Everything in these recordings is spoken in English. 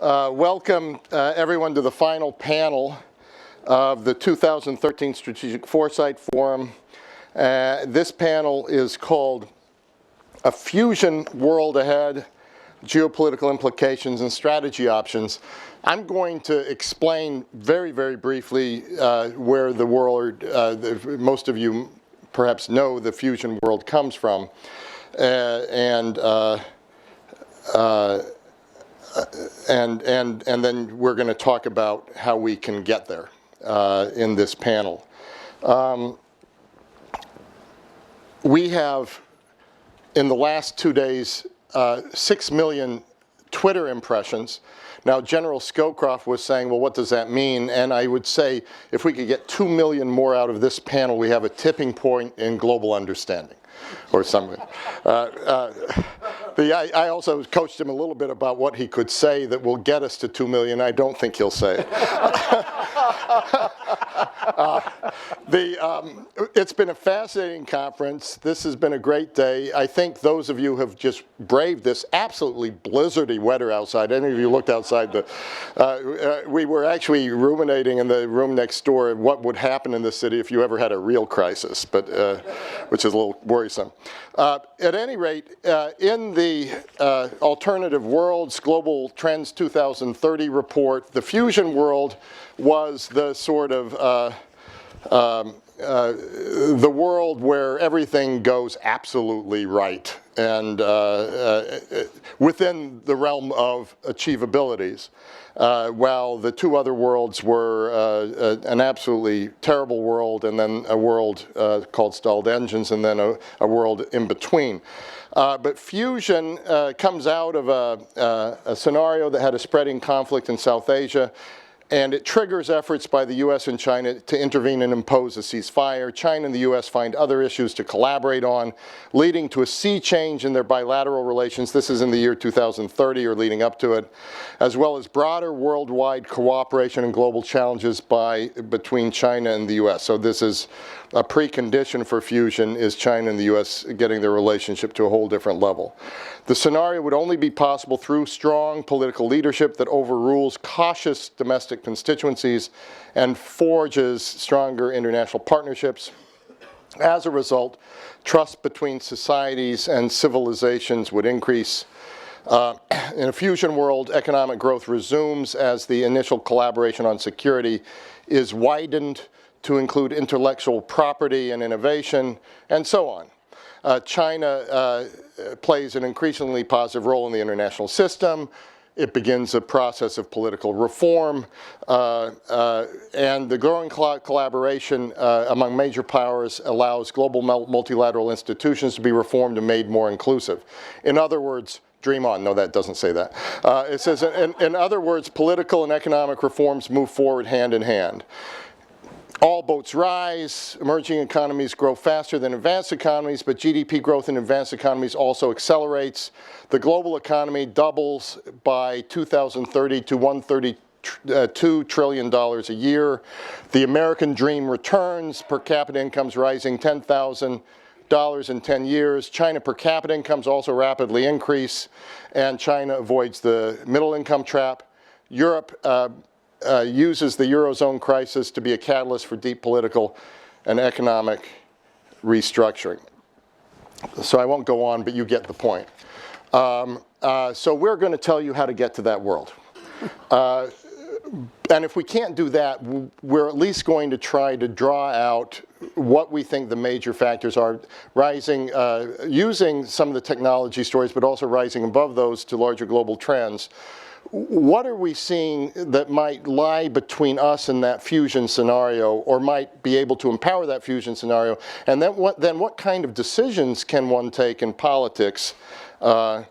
Welcome everyone to the final panel of the 2013 Strategic Foresight Forum. This panel is called A Fusion World Ahead, Geopolitical Implications and Strategy Options. I'm going to explain very, very briefly where the world, most of you perhaps know the fusion world comes from. And then we're going to talk about how we can get there in this panel. We have, in the last 2 days, 6 million Twitter impressions. Now, General Scowcroft was saying, well, what does that mean? And I would say, if we could get 2 million more out of this panel, we have a tipping point in global understanding, or something. I also coached him a little bit about what he could say that will get us to 2 million. I don't think he'll say it. It's been a fascinating conference. This has been a great day. I think those of you have just braved this absolutely blizzardy weather outside. Any of you looked outside? We were actually ruminating in the room next door what would happen in the city if you ever had a real crisis, but which is a little worrisome. At any rate, in the Alternative Worlds Global Trends 2030 report, the fusion world was the sort of the world where everything goes absolutely right and within the realm of achievabilities, while the two other worlds were an absolutely terrible world, and then a world called stalled engines, and then a world in between. But fusion comes out of a scenario that had a spreading conflict in South Asia, and it triggers efforts by the US and China to intervene and impose a ceasefire. China and the US find other issues to collaborate on, leading to a sea change in their bilateral relations. This is in the year 2030 or leading up to it, as well as broader worldwide cooperation and global challenges between China and the US. So this is a precondition for fusion, is China and the US getting their relationship to a whole different level. The scenario would only be possible through strong political leadership that overrules cautious domestic constituencies and forges stronger international partnerships. As a result, trust between societies and civilizations would increase. In a fusion world, economic growth resumes as the initial collaboration on security is widened to include intellectual property and innovation, and so on. China plays an increasingly positive role in the international system. It begins a process of political reform, and the growing collaboration among major powers allows global multilateral institutions to be reformed and made more inclusive. In other words, dream on. No, that doesn't say that. It says, in other words, political and economic reforms move forward hand in hand. All boats rise. Emerging economies grow faster than advanced economies, but GDP growth in advanced economies also accelerates. The global economy doubles by 2030 to $132 trillion a year. The American dream returns. Per capita incomes rising $10,000 in 10 years. China per capita incomes also rapidly increase, and China avoids the middle income trap. Europe uses the Eurozone crisis to be a catalyst for deep political and economic restructuring. So I won't go on, but you get the point. So we're going to tell you how to get to that world. And if we can't do that, we're at least going to try to draw out what we think the major factors are, using some of the technology stories, but also rising above those to larger global trends. What are we seeing that might lie between us and that fusion scenario, or might be able to empower that fusion scenario? And then what kind of decisions can one take in politics to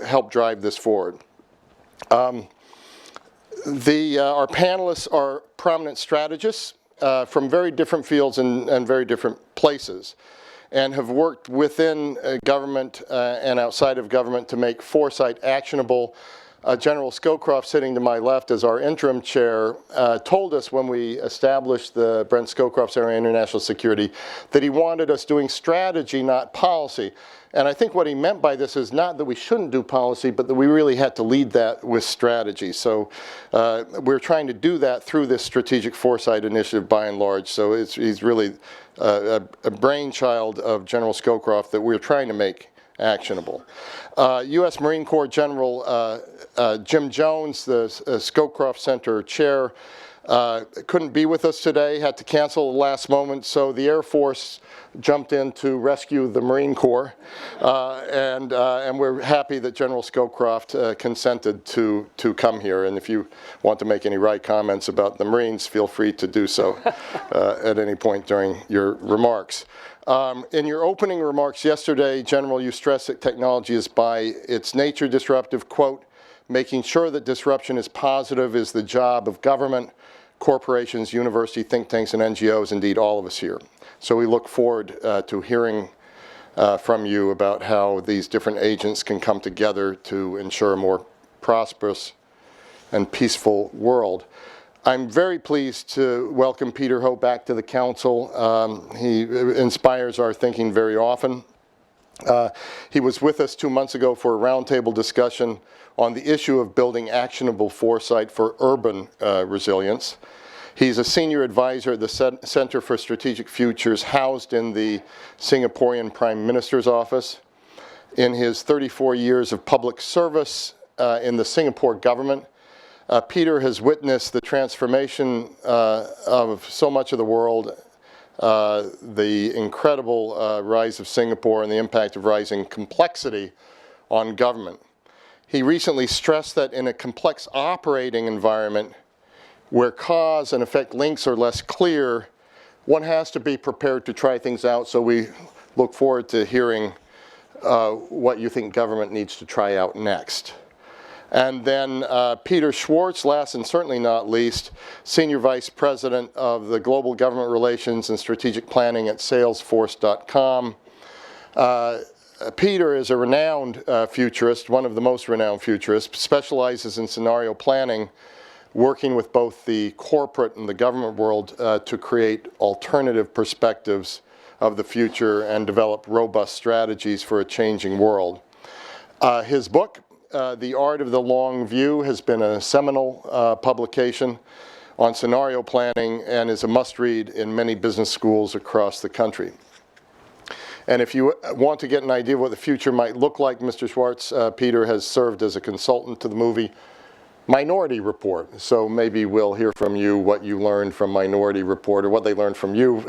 help drive this forward? Our panelists are prominent strategists from very different fields and very different places, and have worked within government and outside of government to make foresight actionable. General Scowcroft, sitting to my left as our interim chair, told us when we established the Brent Scowcroft Center on International Security that he wanted us doing strategy, not policy. And I think what he meant by this is not that we shouldn't do policy, but that we really had to lead that with strategy. So we're trying to do that through this Strategic Foresight initiative by and large. So he's really a brainchild of General Scowcroft that we're trying to make actionable. U.S. Marine Corps General Jim Jones, the Scowcroft Center chair, couldn't be with us today, had to cancel at the last moment, so the Air Force jumped in to rescue the Marine Corps, and we're happy that General Scowcroft consented to come here. And if you want to make any right comments about the Marines, feel free to do so at any point during your remarks. In your opening remarks yesterday, General, you stressed that technology is by its nature disruptive. Quote, making sure that disruption is positive is the job of government, corporations, university, think tanks, and NGOs, indeed all of us here. So we look forward to hearing from you about how these different agents can come together to ensure a more prosperous and peaceful world. I'm very pleased to welcome Peter Ho back to the Council. He inspires our thinking very often. He was with us 2 months ago for a roundtable discussion on the issue of building actionable foresight for urban resilience. He's a senior advisor at the Center for Strategic Futures, housed in the Singaporean Prime Minister's office. In his 34 years of public service in the Singapore government, Peter has witnessed the transformation of so much of the world, the incredible rise of Singapore and the impact of rising complexity on government. He recently stressed that in a complex operating environment where cause and effect links are less clear, one has to be prepared to try things out. So we look forward to hearing what you think government needs to try out next. And then Peter Schwartz, last and certainly not least, Senior Vice President of the Global Government Relations and Strategic Planning at Salesforce.com. Peter is a renowned futurist, one of the most renowned futurists, specializes in scenario planning, working with both the corporate and the government world to create alternative perspectives of the future and develop robust strategies for a changing world. His book, The Art of the Long View, has been a seminal publication on scenario planning and is a must-read in many business schools across the country. And if you want to get an idea of what the future might look like, Mr. Schwartz, Peter has served as a consultant to the movie Minority Report. So maybe we'll hear from you what you learned from Minority Report or what they learned from you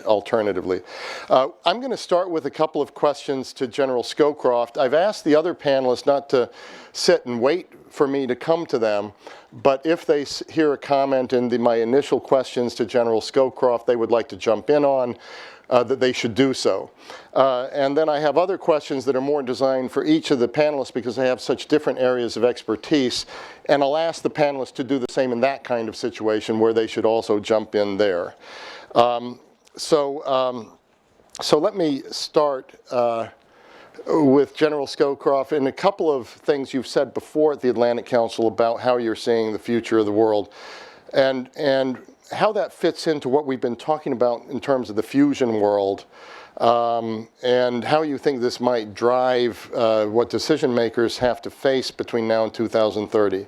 alternatively. I'm going to start with a couple of questions to General Scowcroft. I've asked the other panelists not to sit and wait for me to come to them, but if they hear a comment in my initial questions to General Scowcroft they would like to jump in on, that they should do so. And then I have other questions that are more designed for each of the panelists because they have such different areas of expertise. And I'll ask the panelists to do the same in that kind of situation where they should also jump in there. So let me start with General Scowcroft and a couple of things you've said before at the Atlantic Council about how you're seeing the future of the world. And how that fits into what we've been talking about in terms of the fusion world, and how you think this might drive what decision makers have to face between now and 2030.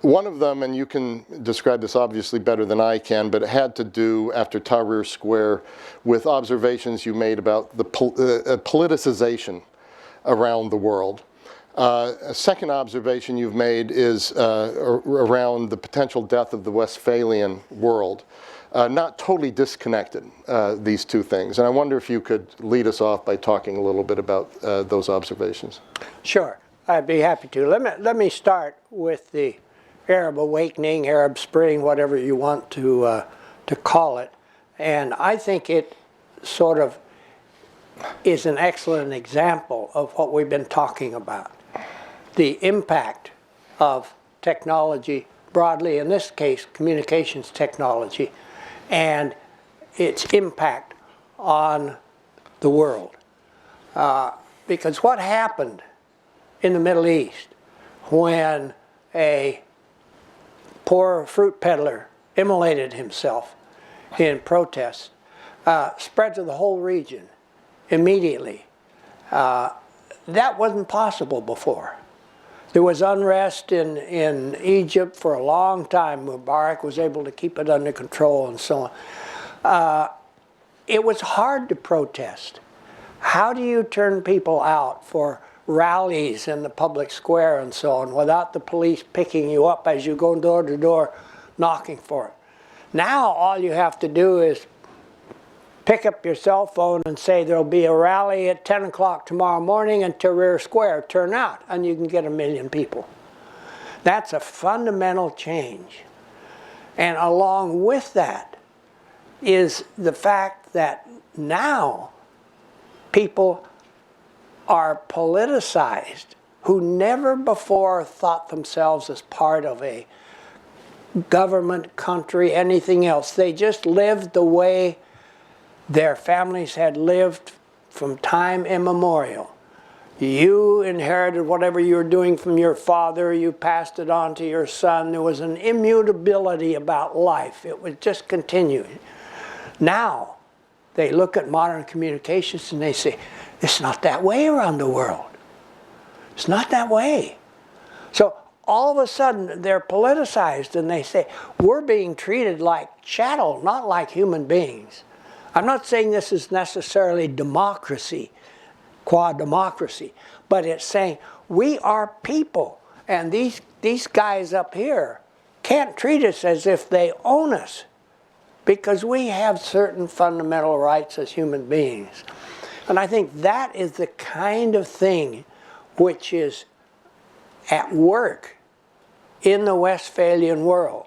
One of them, and you can describe this obviously better than I can, but it had to do, after Tahrir Square, with observations you made about the politicization around the world. A second observation you've made is around the potential death of the Westphalian world. Not totally disconnected, these two things. And I wonder if you could lead us off by talking a little bit about those observations. Sure, I'd be happy to. Let me start with the Arab awakening, Arab Spring, whatever you want to call it. And I think it sort of is an excellent example of what we've been talking about. The impact of technology broadly, in this case, communications technology, and its impact on the world. Because what happened in the Middle East when a poor fruit peddler immolated himself in protest spread to the whole region immediately. that wasn't possible before. There was unrest in Egypt for a long time. Mubarak was able to keep it under control and so on. It was hard to protest. How do you turn people out for rallies in the public square and so on without the police picking you up as you go door to door knocking for it? Now all you have to do is pick up your cell phone and say there'll be a rally at 10 o'clock tomorrow morning in Tahrir Square, turn out, and you can get 1 million people. That's a fundamental change. And along with that is the fact that now people are politicized who never before thought themselves as part of a government, country, anything else. They just lived the way their families had lived from time immemorial. You inherited whatever you were doing from your father, you passed it on to your son. There was an immutability about life. It was just continuing. Now, they look at modern communications and they say, it's not that way around the world. It's not that way. So all of a sudden, they're politicized and they say, we're being treated like chattel, not like human beings. I'm not saying this is necessarily democracy, qua-democracy, but it's saying we are people, and these guys up here can't treat us as if they own us, because we have certain fundamental rights as human beings. And I think that is the kind of thing which is at work in the Westphalian world.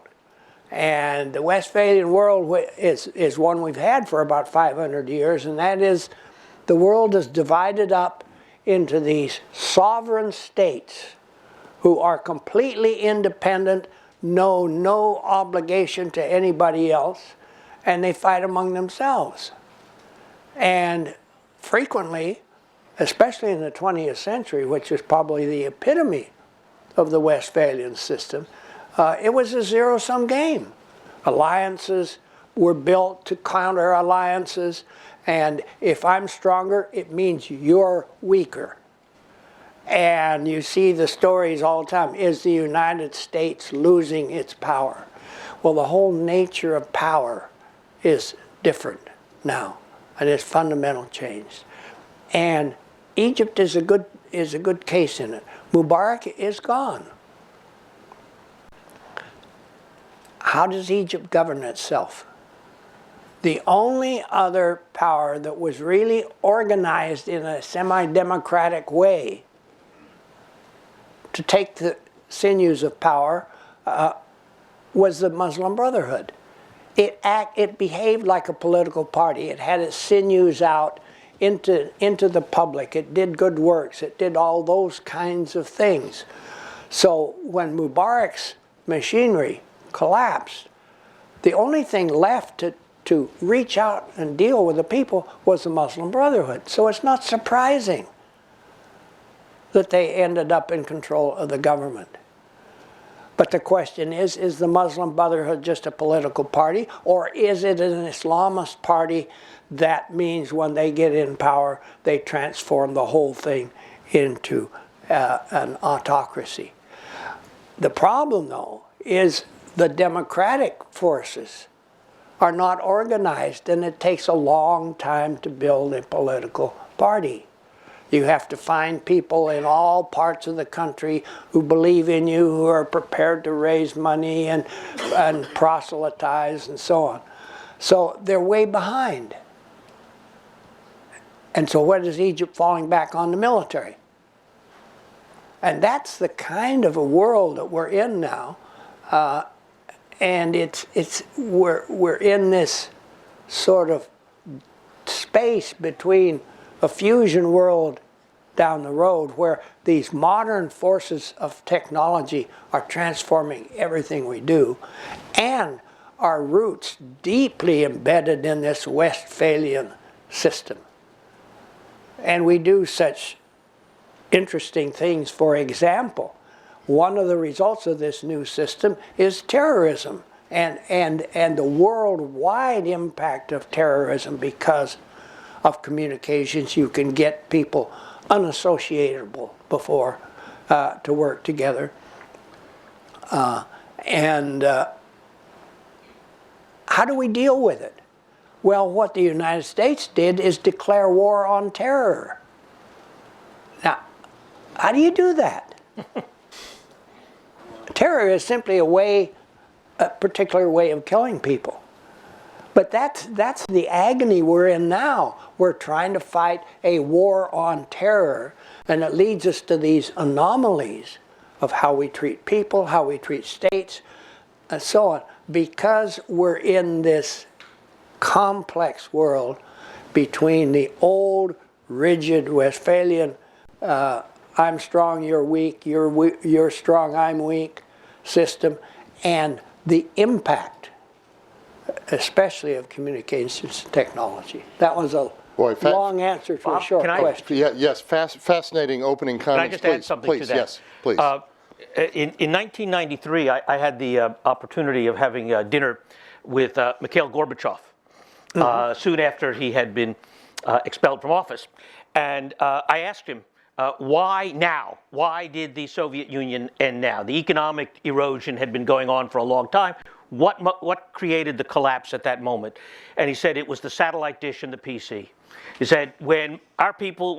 And the Westphalian world is one we've had for about 500 years, and that is the world is divided up into these sovereign states who are completely independent, know no obligation to anybody else, and they fight among themselves. And frequently, especially in the 20th century, which is probably the epitome of the Westphalian system, it was a zero-sum game. Alliances were built to counter alliances, and if I'm stronger, it means you're weaker. And you see the stories all the time. Is the United States losing its power? Well, the whole nature of power is different now, and it's fundamental change. And Egypt is a good case in it. Mubarak is gone. How does Egypt govern itself? The only other power that was really organized in a semi-democratic way to take the sinews of power was the Muslim Brotherhood. It behaved like a political party. It had its sinews out into the public. It did good works. It did all those kinds of things. So when Mubarak's machinery collapsed, the only thing left to reach out and deal with the people was the Muslim Brotherhood. So it's not surprising that they ended up in control of the government. But the question is the Muslim Brotherhood just a political party, or is it an Islamist party that means when they get in power, they transform the whole thing into an autocracy? The problem, though, is the democratic forces are not organized, and it takes a long time to build a political party. You have to find people in all parts of the country who believe in you, who are prepared to raise money and proselytize and so on. So they're way behind. And so what is Egypt falling back on the military? And that's the kind of a world that we're in now. And we're in this sort of space between a fusion world down the road where these modern forces of technology are transforming everything we do, and our roots deeply embedded in this Westphalian system. And we do such interesting things. For example, one of the results of this new system is terrorism and the worldwide impact of terrorism because of communications. You can get people unassociatable before to work together. And how do we deal with it? Well, what the United States did is declare war on terror. Now, how do you do that? Terror is simply a particular way of killing people. But that's the agony we're in now. We're trying to fight a war on terror, and it leads us to these anomalies of how we treat people, how we treat states, and so on, because we're in this complex world between the old, rigid Westphalian, I'm strong, you're weak, you're strong, I'm weak system, and the impact, especially of communications technology. That was a long answer to a short question. Yes, fascinating opening comments. Can I just add something to that? Yes, please. In 1993, I had the opportunity of having dinner with Mikhail Gorbachev soon after he had been expelled from office. And I asked him, why now? Why did the Soviet Union end now? The economic erosion had been going on for a long time. What created the collapse at that moment? And he said it was the satellite dish and the PC. He said when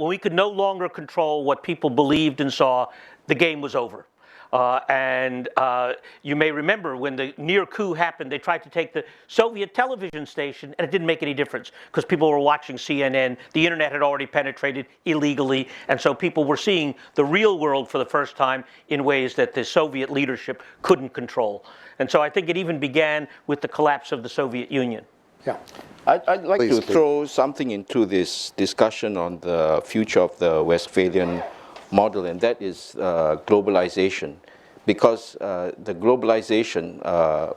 we could no longer control what people believed and saw, the game was over. You may remember when the near coup happened, they tried to take the Soviet television station, and it didn't make any difference because people were watching CNN. The internet had already penetrated illegally, and so people were seeing the real world for the first time in ways that the Soviet leadership couldn't control. And so I think it even began with the collapse of the Soviet Union. Yeah. I'd like to throw something into this discussion on the future of the Westphalian model, and that is globalization. Because the globalization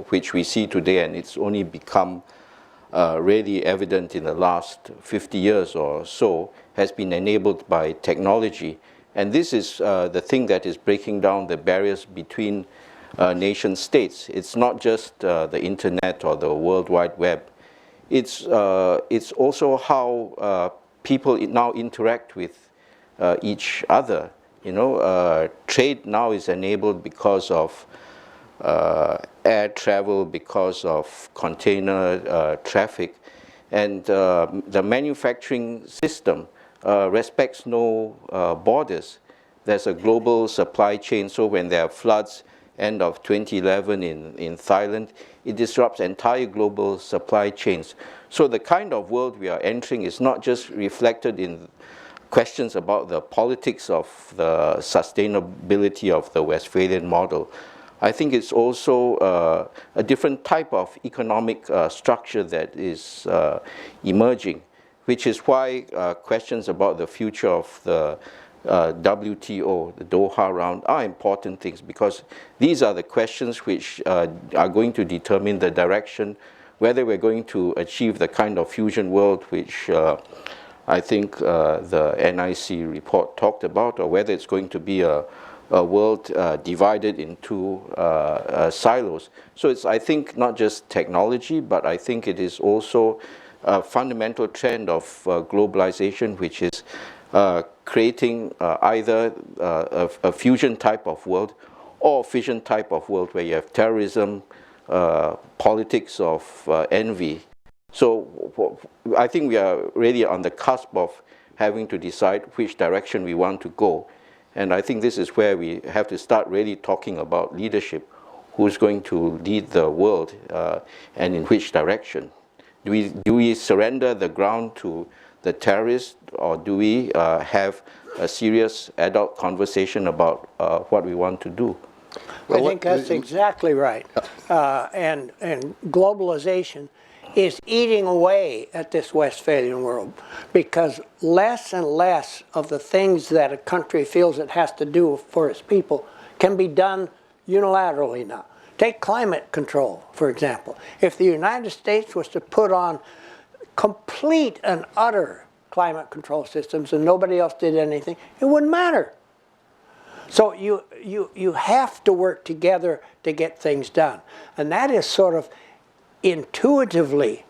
which we see today, and it's only become really evident in the last 50 years or so, has been enabled by technology. And this is the thing that is breaking down the barriers between nation states. It's not just the internet or the World Wide Web. It's also how people now interact with each other. You know, trade now is enabled because of air travel, because of container traffic, and the manufacturing system respects no borders. There's a global supply chain, so when there are floods, end of 2011 in Thailand, it disrupts entire global supply chains. So the kind of world we are entering is not just reflected in questions about the politics of the sustainability of the Westphalian model. I think it's also a different type of economic structure that is emerging, which is why questions about the future of the WTO, the Doha round, are important things, because these are the questions which are going to determine the direction, whether we're going to achieve the kind of fusion world which I think the NIC report talked about, or whether it's going to be a world divided into silos. So it's, I think, not just technology, but I think it is also a fundamental trend of globalization, which is creating either a fusion type of world or a fission type of world where you have terrorism, politics of envy. So I think we are really on the cusp of having to decide which direction we want to go. And I think this is where we have to start really talking about leadership. Who's going to lead the world and in which direction? Do we surrender the ground to the terrorists, or do we have a serious adult conversation about what we want to do? I think that's exactly right. And globalization is eating away at this Westphalian world, because less and less of the things that a country feels it has to do for its people can be done unilaterally now. Take climate control, for example. If the United States was to put on complete and utter climate control systems and nobody else did anything, it wouldn't matter. So you have to work together to get things done. And that is sort of intuitively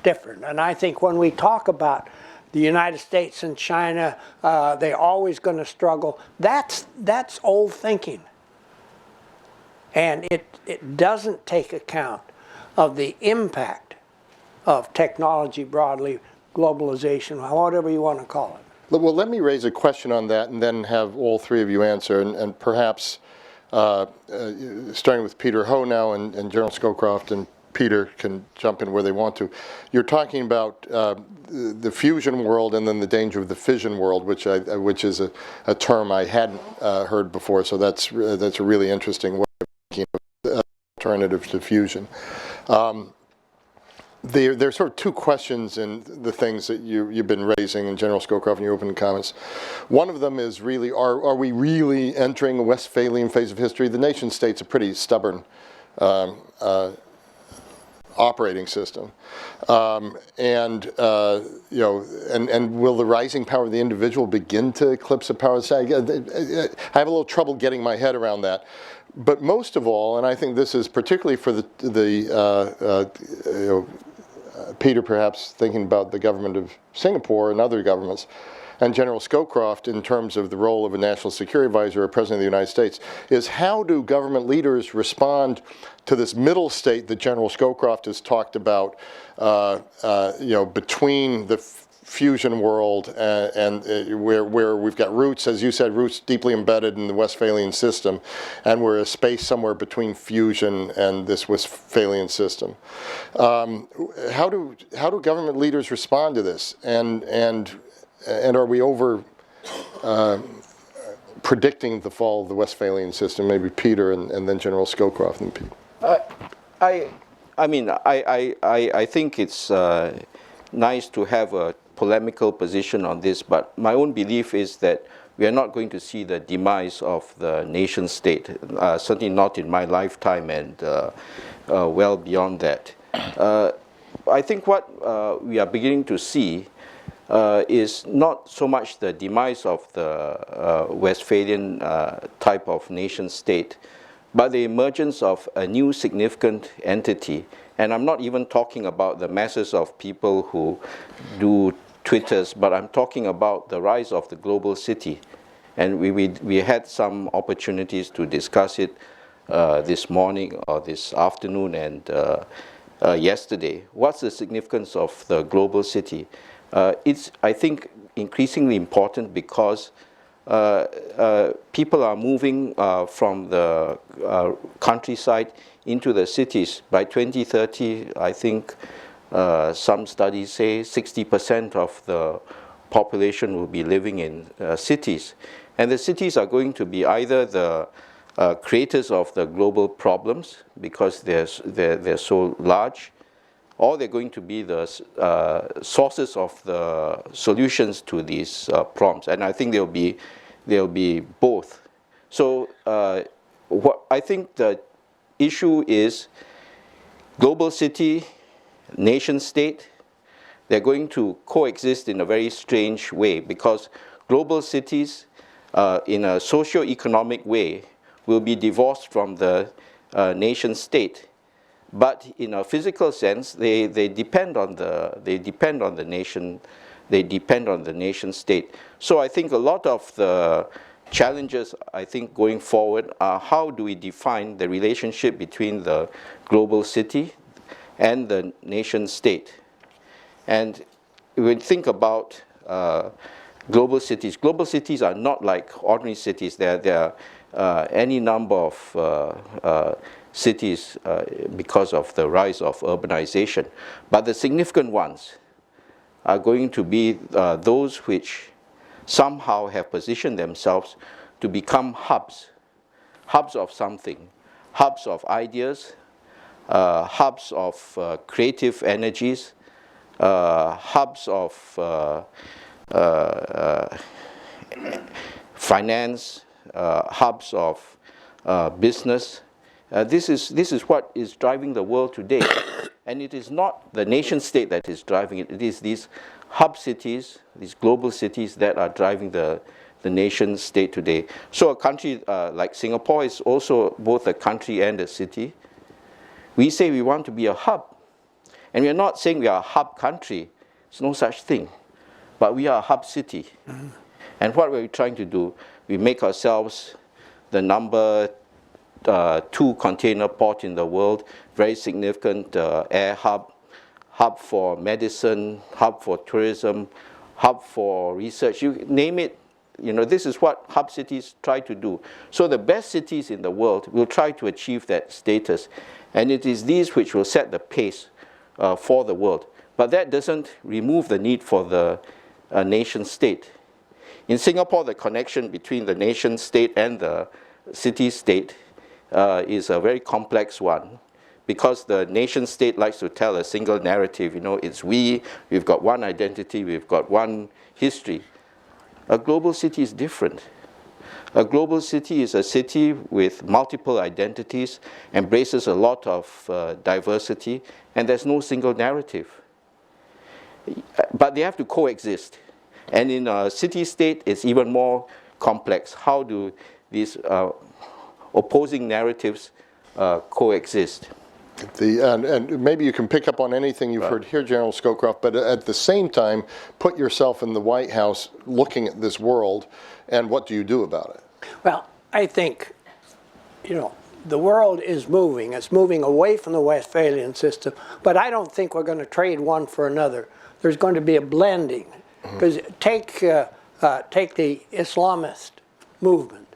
different. And I think when we talk about the United States and China, they're always going to struggle. That's old thinking. And it doesn't take account of the impact of technology broadly, globalization, whatever you want to call it. Well, let me raise a question on that and then have all three of you answer, and perhaps starting with Peter Ho now, and General Scowcroft and Peter can jump in where they want to. You're talking about the fusion world and then the danger of the fission world, which is a term I hadn't heard before. So that's a really interesting way of thinking of alternative to fusion. There's sort of two questions in the things that you've been raising in General Scowcroft in your opening comments. One of them is really, are we really entering a Westphalian phase of history? The nation state's a pretty stubborn operating system, and will the rising power of the individual begin to eclipse the power of society? I have a little trouble getting my head around that. But most of all, and I think this is particularly for Peter perhaps thinking about the government of Singapore and other governments, and General Scowcroft in terms of the role of a national security advisor or president of the United States, is how do government leaders respond to this middle state that General Scowcroft has talked about, between the fusion world and where we've got roots, as you said, roots deeply embedded in the Westphalian system, and we're a space somewhere between fusion and this Westphalian system. How do government leaders respond to this? And are we over predicting the fall of the Westphalian system? Maybe Peter and then General Scowcroft and Pete. I think it's nice to have a polemical position on this, but my own belief is that we are not going to see the demise of the nation state, certainly not in my lifetime and well beyond that. I think what we are beginning to see is not so much the demise of the Westphalian type of nation state, but the emergence of a new significant entity. And I'm not even talking about the masses of people who do Twitters, but I'm talking about the rise of the global city. And we had some opportunities to discuss it this morning or this afternoon and yesterday. What's the significance of the global city? It's, I think, increasingly important because people are moving from the countryside into the cities. By 2030, I think some studies say 60% of the population will be living in cities. And the cities are going to be either the creators of the global problems because they're so large, or they're going to be the sources of the solutions to these problems. And I think there'll be both. So what I think the issue is global city, nation state. They're going to coexist in a very strange way because global cities in a socio-economic way will be divorced from the nation state. But in a physical sense, they depend on the nation state. So I think a lot of the challenges I think going forward are how do we define the relationship between the global city and the nation state. And when you think about global cities are not like ordinary cities. There are any number of cities because of the rise of urbanization. But the significant ones are going to be those which somehow have positioned themselves to become hubs of something, hubs of ideas, hubs of creative energies, hubs of finance, hubs of business. This is what is driving the world today. And it is not the nation state that is driving it. It is these hub cities, these global cities that are driving the nation state today. So a country like Singapore is also both a country and a city. We say we want to be a hub. And we are not saying we are a hub country. There's no such thing. but we are a hub city. And what we're trying to do, we make ourselves the number 2 container port in the world, very significant air hub, hub for medicine, hub for tourism, hub for research, you name it. You know, this is what hub cities try to do. So the best cities in the world will try to achieve that status. And it is these which will set the pace for the world. But that doesn't remove the need for the nation state. In Singapore, the connection between the nation state and the city state is a very complex one, because the nation state likes to tell a single narrative. You know, it's we've got one identity, we've got one history. A global city is different. A global city is a city with multiple identities, embraces a lot of diversity, and there's no single narrative. But they have to coexist. And in a city-state, it's even more complex. How do these opposing narratives coexist? And maybe you can pick up on anything you've heard here, General Scowcroft, but at the same time, put yourself in the White House looking at this world, and what do you do about it? Well, I think, you know, the world is moving. It's moving away from the Westphalian system, but I don't think we're going to trade one for another. There's going to be a blending. Because take the Islamist movement,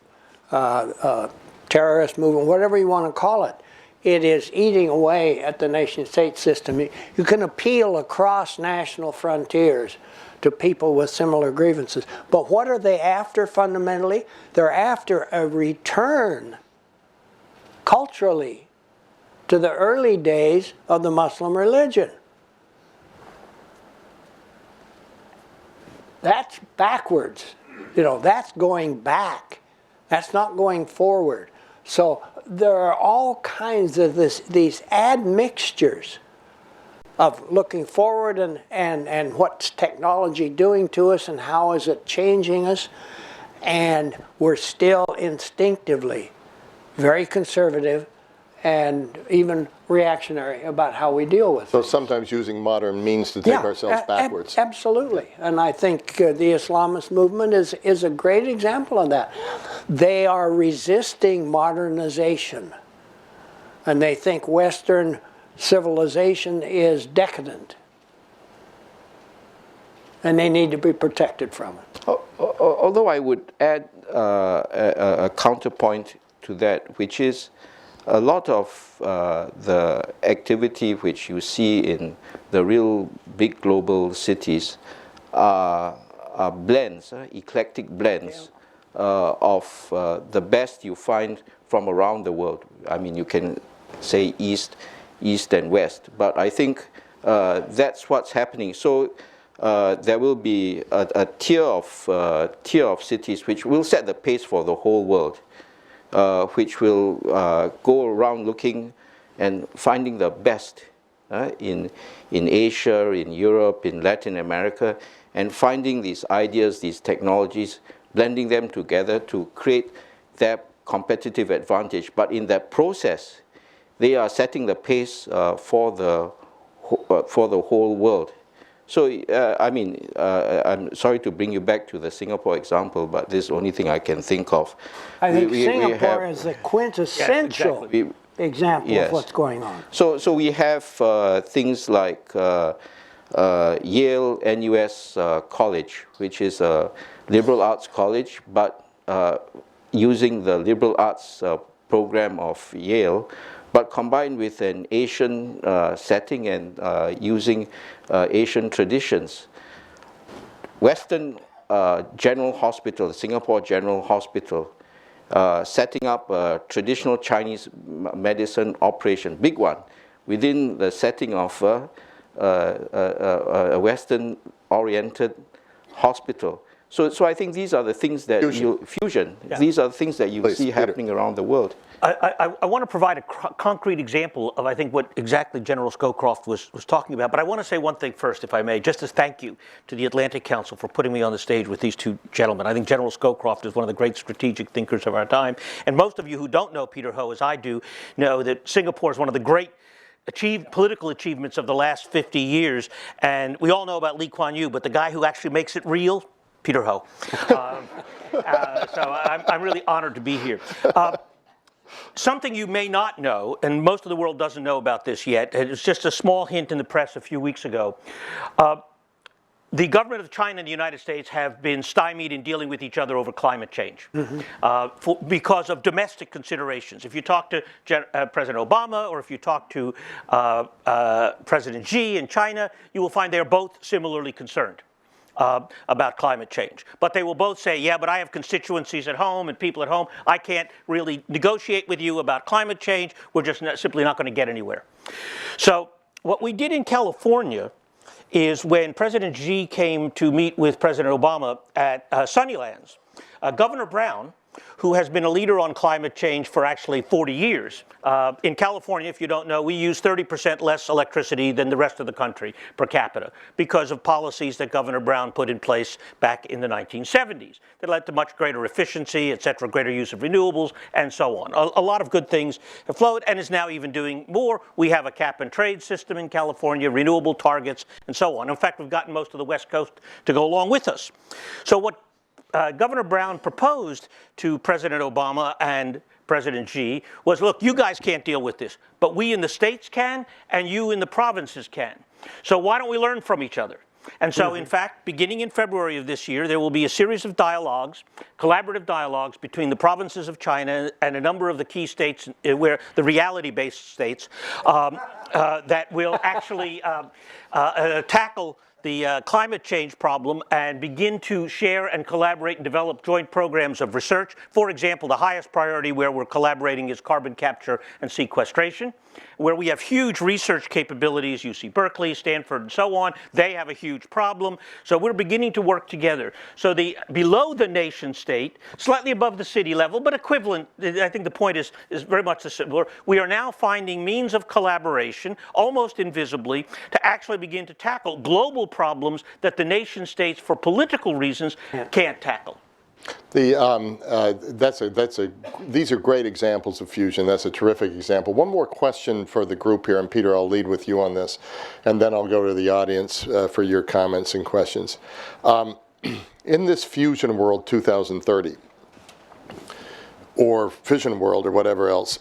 terrorist movement, whatever you want to call it. It is eating away at the nation-state system. You can appeal across national frontiers to people with similar grievances. But what are they after fundamentally? They're after a return, culturally, to the early days of the Muslim religion. That's backwards. You know, that's going back. That's not going forward. So there are all kinds of these admixtures of looking forward and what's technology doing to us and how is it changing us. And we're still instinctively very conservative and even reactionary about how we deal with it. So sometimes using modern means to take ourselves backwards. Absolutely. And I think the Islamist movement is a great example of that. They are resisting modernization. And they think Western civilization is decadent. And they need to be protected from it. Although I would add a counterpoint to that, which is a lot of the activity which you see in the real big global cities are blends, eclectic blends of the best you find from around the world. I mean, you can say East and West, but I think that's what's happening. So there will be a tier of cities which will set the pace for the whole world. Which will go around looking and finding the best in Asia, in Europe, in Latin America, and finding these ideas, these technologies, blending them together to create their competitive advantage. But in that process, they are setting the pace for the whole world. So, I mean, I'm sorry to bring you back to the Singapore example, but this is the only thing I can think of. I think Singapore is the quintessential example of what's going on. So we have things like Yale NUS College, which is a liberal arts college, but using the liberal arts program of Yale, but combined with an Asian setting and using Asian traditions. Western General Hospital, Singapore General Hospital, setting up a traditional Chinese medicine operation, big one, within the setting of a Western-oriented hospital. So I think these are the things that these are the things that you see happening around the world. I want to provide a concrete example of, I think, what exactly General Scowcroft was talking about. But I want to say one thing first, if I may, just as thank you to the Atlantic Council for putting me on the stage with these two gentlemen. I think General Scowcroft is one of the great strategic thinkers of our time. And most of you who don't know Peter Ho, as I do, know that Singapore is one of the great political achievements of the last 50 years. And we all know about Lee Kuan Yew, but the guy who actually makes it real, Peter Ho. So I'm really honored to be here. Something you may not know, and most of the world doesn't know about this yet, and it's just a small hint in the press a few weeks ago. The government of China and the United States have been stymied in dealing with each other over climate change because of domestic considerations. If you talk to President Obama or if you talk to President Xi in China, you will find they're both similarly concerned about climate change. But they will both say, yeah, but I have constituencies at home and people at home. I can't really negotiate with you about climate change. We're just simply not going to get anywhere. So what we did in California is when President Xi came to meet with President Obama at Sunnylands, Governor Brown, who has been a leader on climate change for actually 40 years. In California, if you don't know, we use 30% less electricity than the rest of the country per capita because of policies that Governor Brown put in place back in the 1970s that led to much greater efficiency, et cetera, greater use of renewables, and so on. A lot of good things have flowed and is now even doing more. We have a cap and trade system in California, renewable targets, and so on. In fact, we've gotten most of the West Coast to go along with us. So what Governor Brown proposed to President Obama and President Xi was, look, you guys can't deal with this, but we in the states can, and you in the provinces can. So why don't we learn from each other? And so, in fact, beginning in February of this year, there will be a series of dialogues, collaborative dialogues between the provinces of China and a number of the key states, where the reality-based states, that will actually tackle the climate change problem and begin to share and collaborate and develop joint programs of research. For example, the highest priority where we're collaborating is carbon capture and sequestration, where we have huge research capabilities, UC Berkeley, Stanford, and so on. They have a huge problem. So we're beginning to work together. So below the nation state, slightly above the city level, but equivalent, I think the point is very much the similar. We are now finding means of collaboration, almost invisibly, to actually begin to tackle global problems that the nation states, for political reasons, can't tackle. These are great examples of fusion. That's a terrific example. One more question for the group here, and Peter, I'll lead with you on this, and then I'll go to the audience for your comments and questions. In this fusion world 2030, or fission world, or whatever else,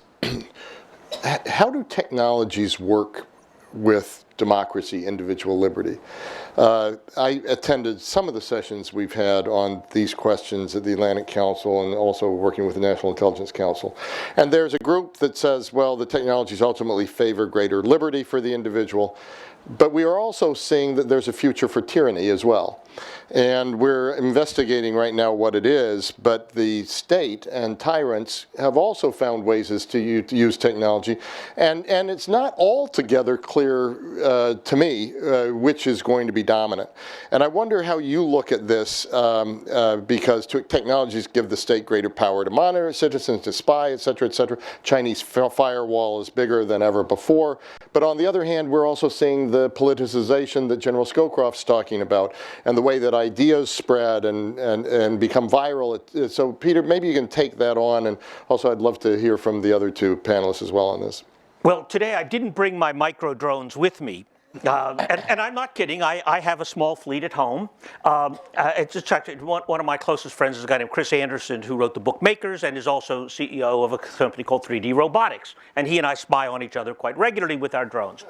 how do technologies work with democracy, individual liberty? I attended some of the sessions we've had on these questions at the Atlantic Council and also working with the National Intelligence Council. And there's a group that says, well, the technologies ultimately favor greater liberty for the individual, but we are also seeing that there's a future for tyranny as well. And we're investigating right now what it is, but the state and tyrants have also found ways to use technology. And it's not altogether clear to me which is going to be dominant. And I wonder how you look at this, because technologies give the state greater power to monitor citizens, to spy, et cetera, et cetera. Chinese firewall is bigger than ever before. But on the other hand, we're also seeing the politicization that General Scowcroft's talking about, and the way that ideas spread and become viral. So Peter, maybe you can take that on, and also I'd love to hear from the other two panelists as well on this. Well, today I didn't bring my micro drones with me. And I'm not kidding. I have a small fleet at home. It's just one of my closest friends is a guy named Chris Anderson, who wrote the book Makers and is also CEO of a company called 3D Robotics. And he and I spy on each other quite regularly with our drones.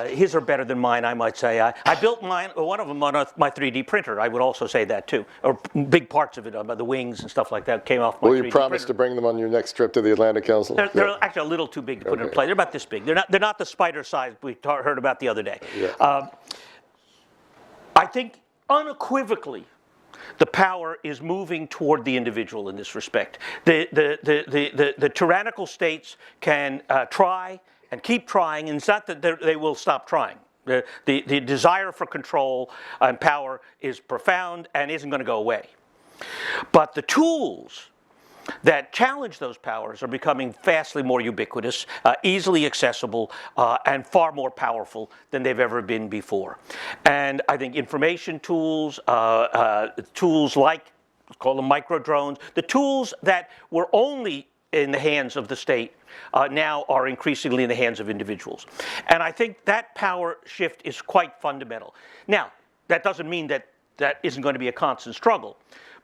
His are better than mine, I might say. I built one of them on my 3D printer. I would also say that too. Or big parts of it, the wings and stuff like that, came off my 3D printer. Will you promise to bring them on your next trip to the Atlantic Council? They're actually a little too big to put in play. They're about this big. They're not the spider size we heard about the other day. Yeah. I think unequivocally, the power is moving toward the individual in this respect. The tyrannical states can try and keep trying, and it's not that they will stop trying. The desire for control and power is profound and isn't going to go away. But the tools that challenge those powers are becoming vastly more ubiquitous, easily accessible, and far more powerful than they've ever been before. And I think information tools, tools like, call them micro drones, the tools that were only in the hands of the state now are increasingly in the hands of individuals. And I think that power shift is quite fundamental. Now, that doesn't mean that that isn't going to be a constant struggle.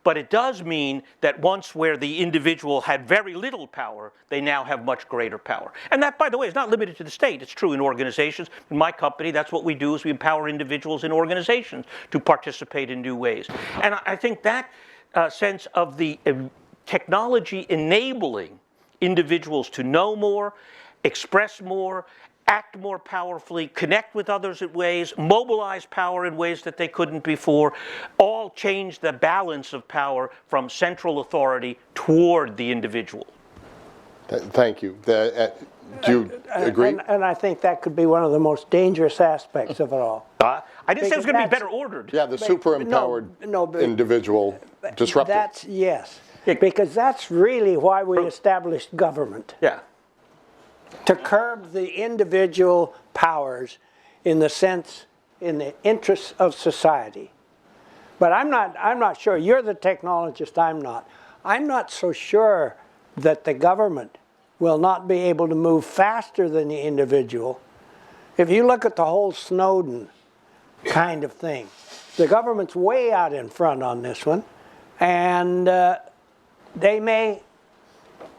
But it does mean that once where the individual had very little power, they now have much greater power. And that, by the way, is not limited to the state. It's true in organizations. In my company, that's what we do, is we empower individuals in organizations to participate in new ways. And I think that sense of the technology enabling individuals to know more, express more, act more powerfully, connect with others in ways, mobilize power in ways that they couldn't before, all change the balance of power from central authority toward the individual. Thank you. Do you agree? And I think that could be one of the most dangerous aspects of it all. I didn't say it was going to be better ordered. Yeah, the super empowered individual disruptive. That's, yes, because that's really why we established government. Yeah. To curb the individual powers in the interests of society. But I'm not sure, you're the technologist, I'm not. I'm not so sure that the government will not be able to move faster than the individual. If you look at the whole Snowden kind of thing, the government's way out in front on this one, and they may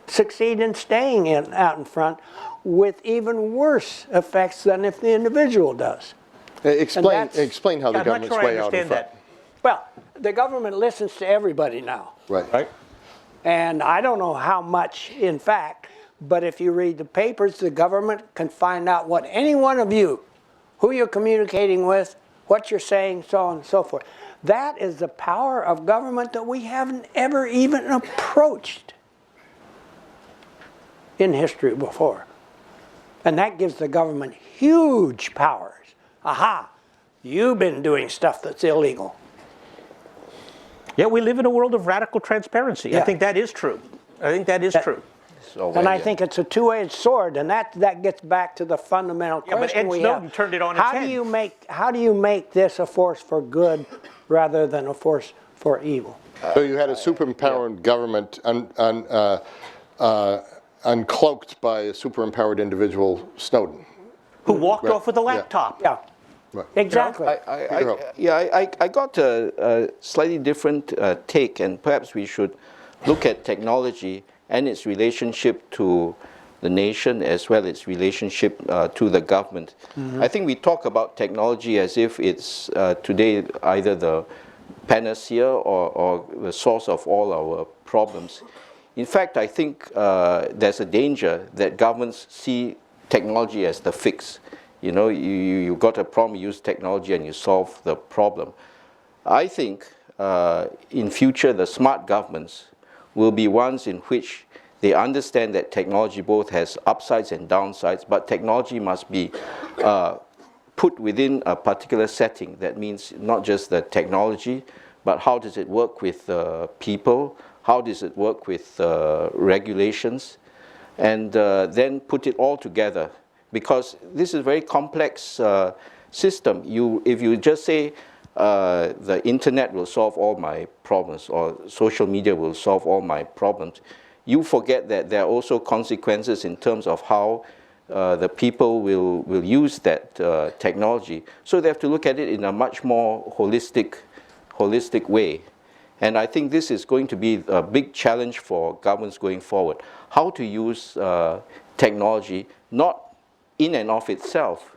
succeed in staying out in front with even worse effects than if the individual does. Explain how the I'm not government's sure I way out in understand front. that. Well, the government listens to everybody now. Right. And I don't know how much, in fact, but if you read the papers, the government can find out what any one of you, who you're communicating with, what you're saying, so on and so forth. That is the power of government that we haven't ever even approached in history before. And that gives the government huge powers. Aha, you've been doing stuff that's illegal. Yeah, we live in a world of radical transparency. Yeah. I think that is true. I think that is true. So, And I think it's a two-edged sword, and that gets back to the fundamental question but Ed we Snowden have. turned it on its How head. do you make this a force for good rather than a force for evil? So you had a super empowered government uncloaked by a super empowered individual, Snowden. Who walked off with a laptop. Yeah, Right. exactly. I got a slightly different take, and perhaps we should look at technology and its relationship to the nation as well as its relationship to the government. I think we talk about technology as if it's today either the panacea or the source of all our problems. In fact, I think there's a danger that governments see technology as the fix. You know, you got a problem, you use technology and you solve the problem. I think in future, the smart governments will be ones in which they understand that technology both has upsides and downsides, but technology must be put within a particular setting. That means not just the technology, but how does it work with people? How does it work with regulations? And then put it all together. Because this is a very complex system. If you just say the internet will solve all my problems or social media will solve all my problems, you forget that there are also consequences in terms of how the people will use that technology. So they have to look at it in a much more holistic way. And I think this is going to be a big challenge for governments going forward. How to use technology, not in and of itself,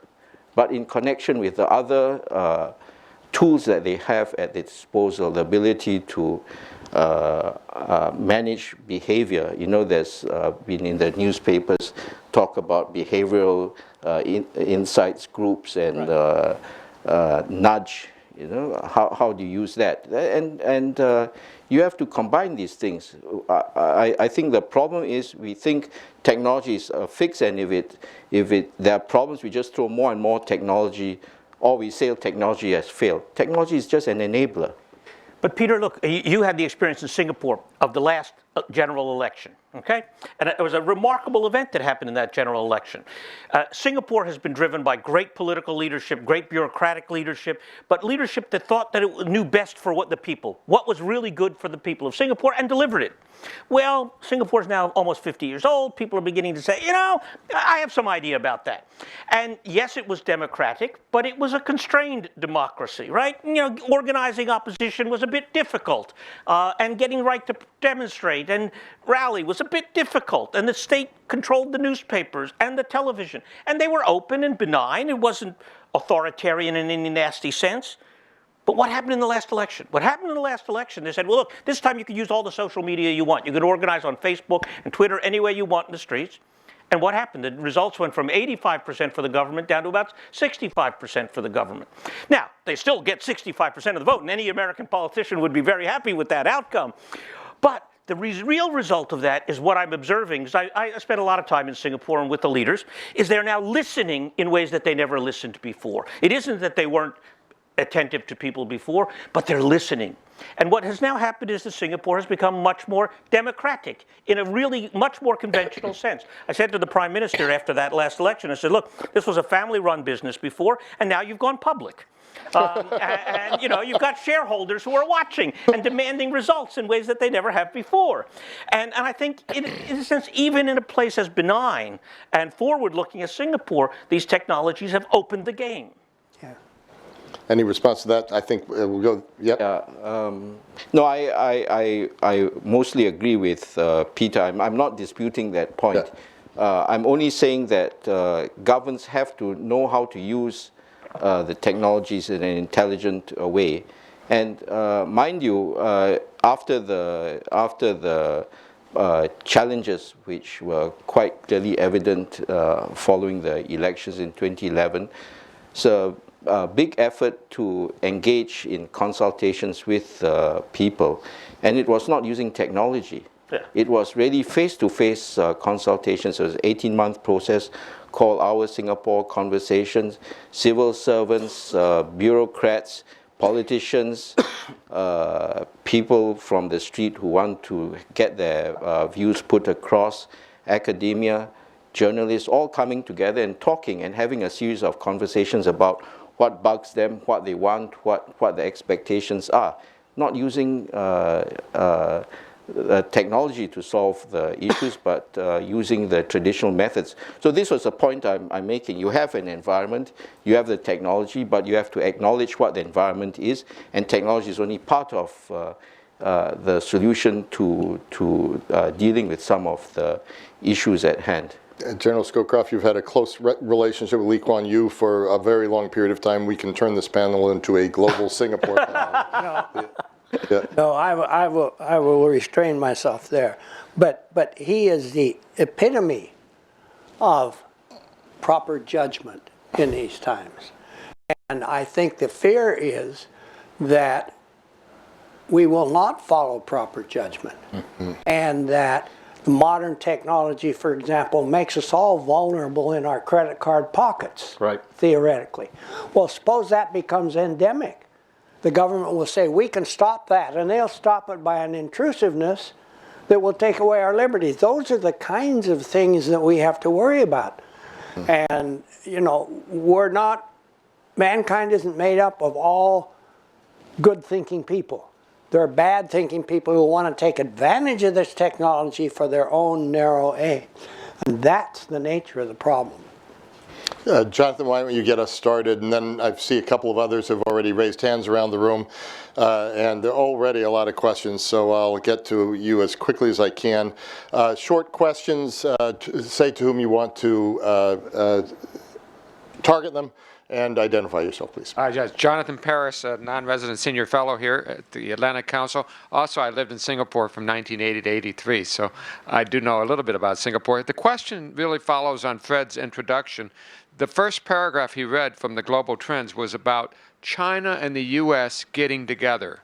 but in connection with the other tools that they have at their disposal, the ability to manage behavior. You know, there's been in the newspapers talk about behavioral insights groups and nudge. You know, how do you use that? And you have to combine these things. I think the problem is we think technology is a fix, and if there are problems, we just throw more and more technology, or we say technology has failed. Technology is just an enabler. But Peter, look, you had the experience in Singapore of the last general election, okay? And it was a remarkable event that happened in that general election. Singapore has been driven by great political leadership, great bureaucratic leadership, but leadership that thought that it knew best for what the people, what was really good for the people of Singapore, and delivered it. Well, Singapore is now almost 50 years old. People are beginning to say, I have some idea about that. And yes, it was democratic, but it was a constrained democracy, right? Organizing opposition was a bit difficult, and getting right to demonstrate and rally was a bit difficult, and the state controlled the newspapers and the television, and they were open and benign. It wasn't authoritarian in any nasty sense. But what happened in the last election? What happened in the last election, they said, well, look, this time you can use all the social media you want. You can organize on Facebook and Twitter any way you want in the streets. And what happened? The results went from 85% for the government down to about 65% for the government. Now, they still get 65% of the vote, and any American politician would be very happy with that outcome. But the real result of that is what I'm observing, because I spent a lot of time in Singapore and with the leaders, is they're now listening in ways that they never listened before. It isn't that they weren't attentive to people before, but they're listening. And what has now happened is that Singapore has become much more democratic in a really much more conventional sense. I said to the Prime Minister after that last election, I said, look, this was a family-run business before, and now you've gone public. And you've got shareholders who are watching and demanding results in ways that they never have before. And I think, in a sense, even in a place as benign and forward-looking as Singapore, these technologies have opened the game. Any response to that? I think we'll go, yep. No, I mostly agree with Peter. I'm not disputing that point. Yeah. I'm only saying that governments have to know how to use the technologies in an intelligent way. And mind you, after the challenges which were quite clearly evident following the elections in 2011, so a big effort to engage in consultations with people, and it was not using technology. Yeah. It was really face-to-face consultations. It was an 18-month process called Our Singapore Conversations. Civil servants, bureaucrats, politicians, people from the street who want to get their views put across, academia, journalists, all coming together and talking and having a series of conversations about what bugs them, what they want, what the expectations are. Not using technology to solve the issues, but using the traditional methods. So this was a point I'm making. You have an environment, you have the technology, but you have to acknowledge what the environment is, and technology is only part of the solution to dealing with some of the issues at hand. General Scowcroft, you've had a close relationship with Lee Kuan Yew for a very long period of time. We can turn this panel into a global Singapore panel. No, I will restrain myself there. But he is the epitome of proper judgment in these times. And I think the fear is that we will not follow proper judgment. Mm-hmm. And that modern technology, for example, makes us all vulnerable in our credit card pockets, right, theoretically. Well, suppose that becomes endemic. The government will say, we can stop that, and they'll stop it by an intrusiveness that will take away our liberties. Those are the kinds of things that we have to worry about. And, mankind isn't made up of all good-thinking people. There are bad-thinking people who want to take advantage of this technology for their own narrow aim. And that's the nature of the problem. Jonathan, why don't you get us started? And then I see a couple of others have already raised hands around the room. And there are already a lot of questions, so I'll get to you as quickly as I can. Short questions, say to whom you want to target them. And identify yourself, please. Yes, Jonathan Paris, a non-resident senior fellow here at the Atlantic Council. Also, I lived in Singapore from 1980 to 83, so I do know a little bit about Singapore. The question really follows on Fred's introduction. The first paragraph he read from the global trends was about China and the U.S. getting together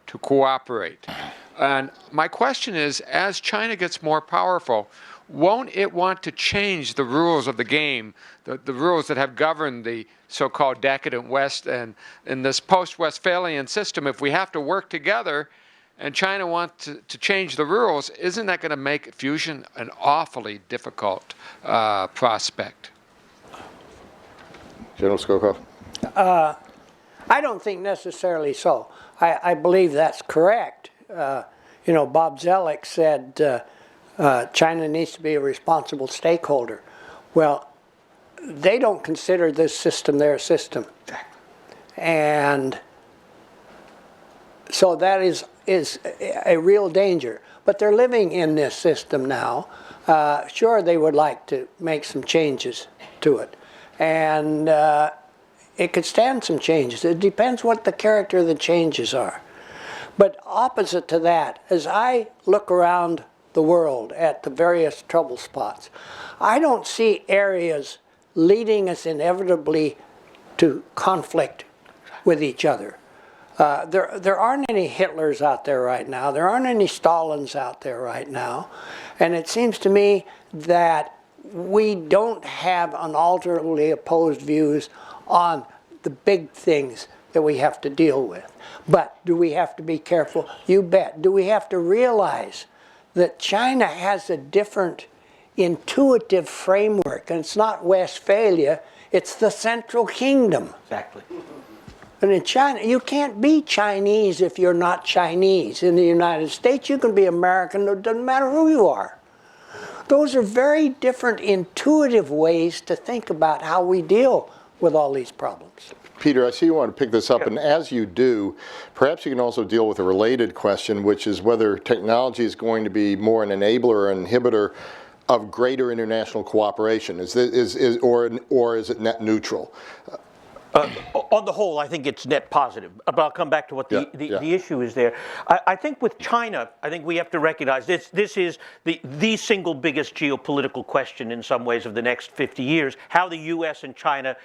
to cooperate. And my question is, as China gets more powerful, won't it want to change the rules of the game, the rules that have governed the so-called decadent West and in this post-Westphalian system? If we have to work together and China wants to change the rules, isn't that going to make fusion an awfully difficult prospect? General Scowcroft? I don't think necessarily so. I believe that's correct You know, Bob Zoellick said China needs to be a responsible stakeholder. Well, they don't consider this system their system. And so that is a real danger. But they're living in this system now. Sure, they would like to make some changes to it. And it could stand some changes. It depends what the character of the changes are. But opposite to that, as I look around the world at the various trouble spots, I don't see areas leading us inevitably to conflict with each other. There aren't any Hitlers out there right now. There aren't any Stalins out there right now. And it seems to me that we don't have unalterably opposed views on the big things that we have to deal with. But do we have to be careful? You bet. Do we have to realize that China has a different intuitive framework? And it's not Westphalia, it's the Central Kingdom. Exactly. And in China, you can't be Chinese if you're not Chinese. In the United States, you can be American, it doesn't matter who you are. Those are very different intuitive ways to think about how we deal with all these problems. Peter, I see you want to pick this up, and as you do, perhaps you can also deal with a related question, which is whether technology is going to be more an enabler or an inhibitor of greater international cooperation, or is it net neutral? On the whole, I think it's net positive, but I'll come back to what the issue is there. I think with China, I think we have to recognize this is the single biggest geopolitical question in some ways of the next 50 years, how the U.S. and China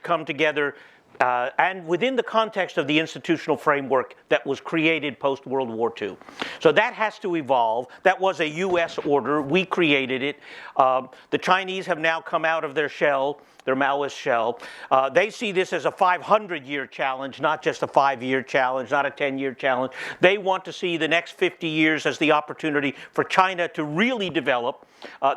come together, and within the context of the institutional framework that was created post-World War II. So that has to evolve. That was a U.S. order. We created it. The Chinese have now come out of their shell, their Maoist shell. They see this as a 500-year challenge, not just a 5-year challenge, not a 10-year challenge. They want to see the next 50 years as the opportunity for China to really develop.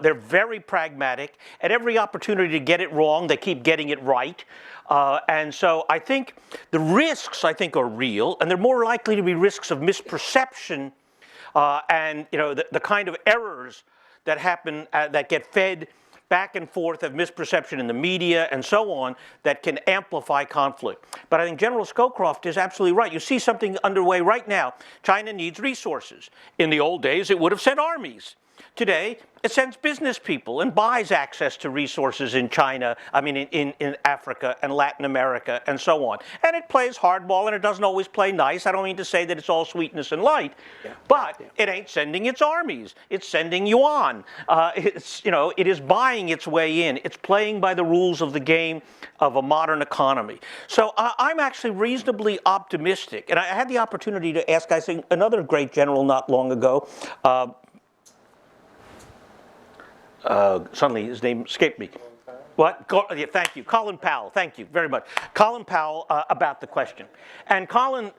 They're very pragmatic. At every opportunity to get it wrong, they keep getting it right. And so I think the risks, are real, and they're more likely to be risks of misperception and the kind of errors that happen, that get fed back and forth of misperception in the media and so on that can amplify conflict. But I think General Scowcroft is absolutely right. You see something underway right now. China needs resources. In the old days, it would have sent armies. Today, it sends business people and buys access to resources in China, in Africa and Latin America and so on. And it plays hardball, and it doesn't always play nice. I don't mean to say that it's all sweetness and light, but it ain't sending its armies. It's sending yuan. It is buying its way in. It's playing by the rules of the game of a modern economy. So I'm actually reasonably optimistic. And I had the opportunity to ask, I think, another great general not long ago, suddenly his name escaped me. What? Thank you. Colin Powell. Thank you very much. Colin Powell about the question. And Colin,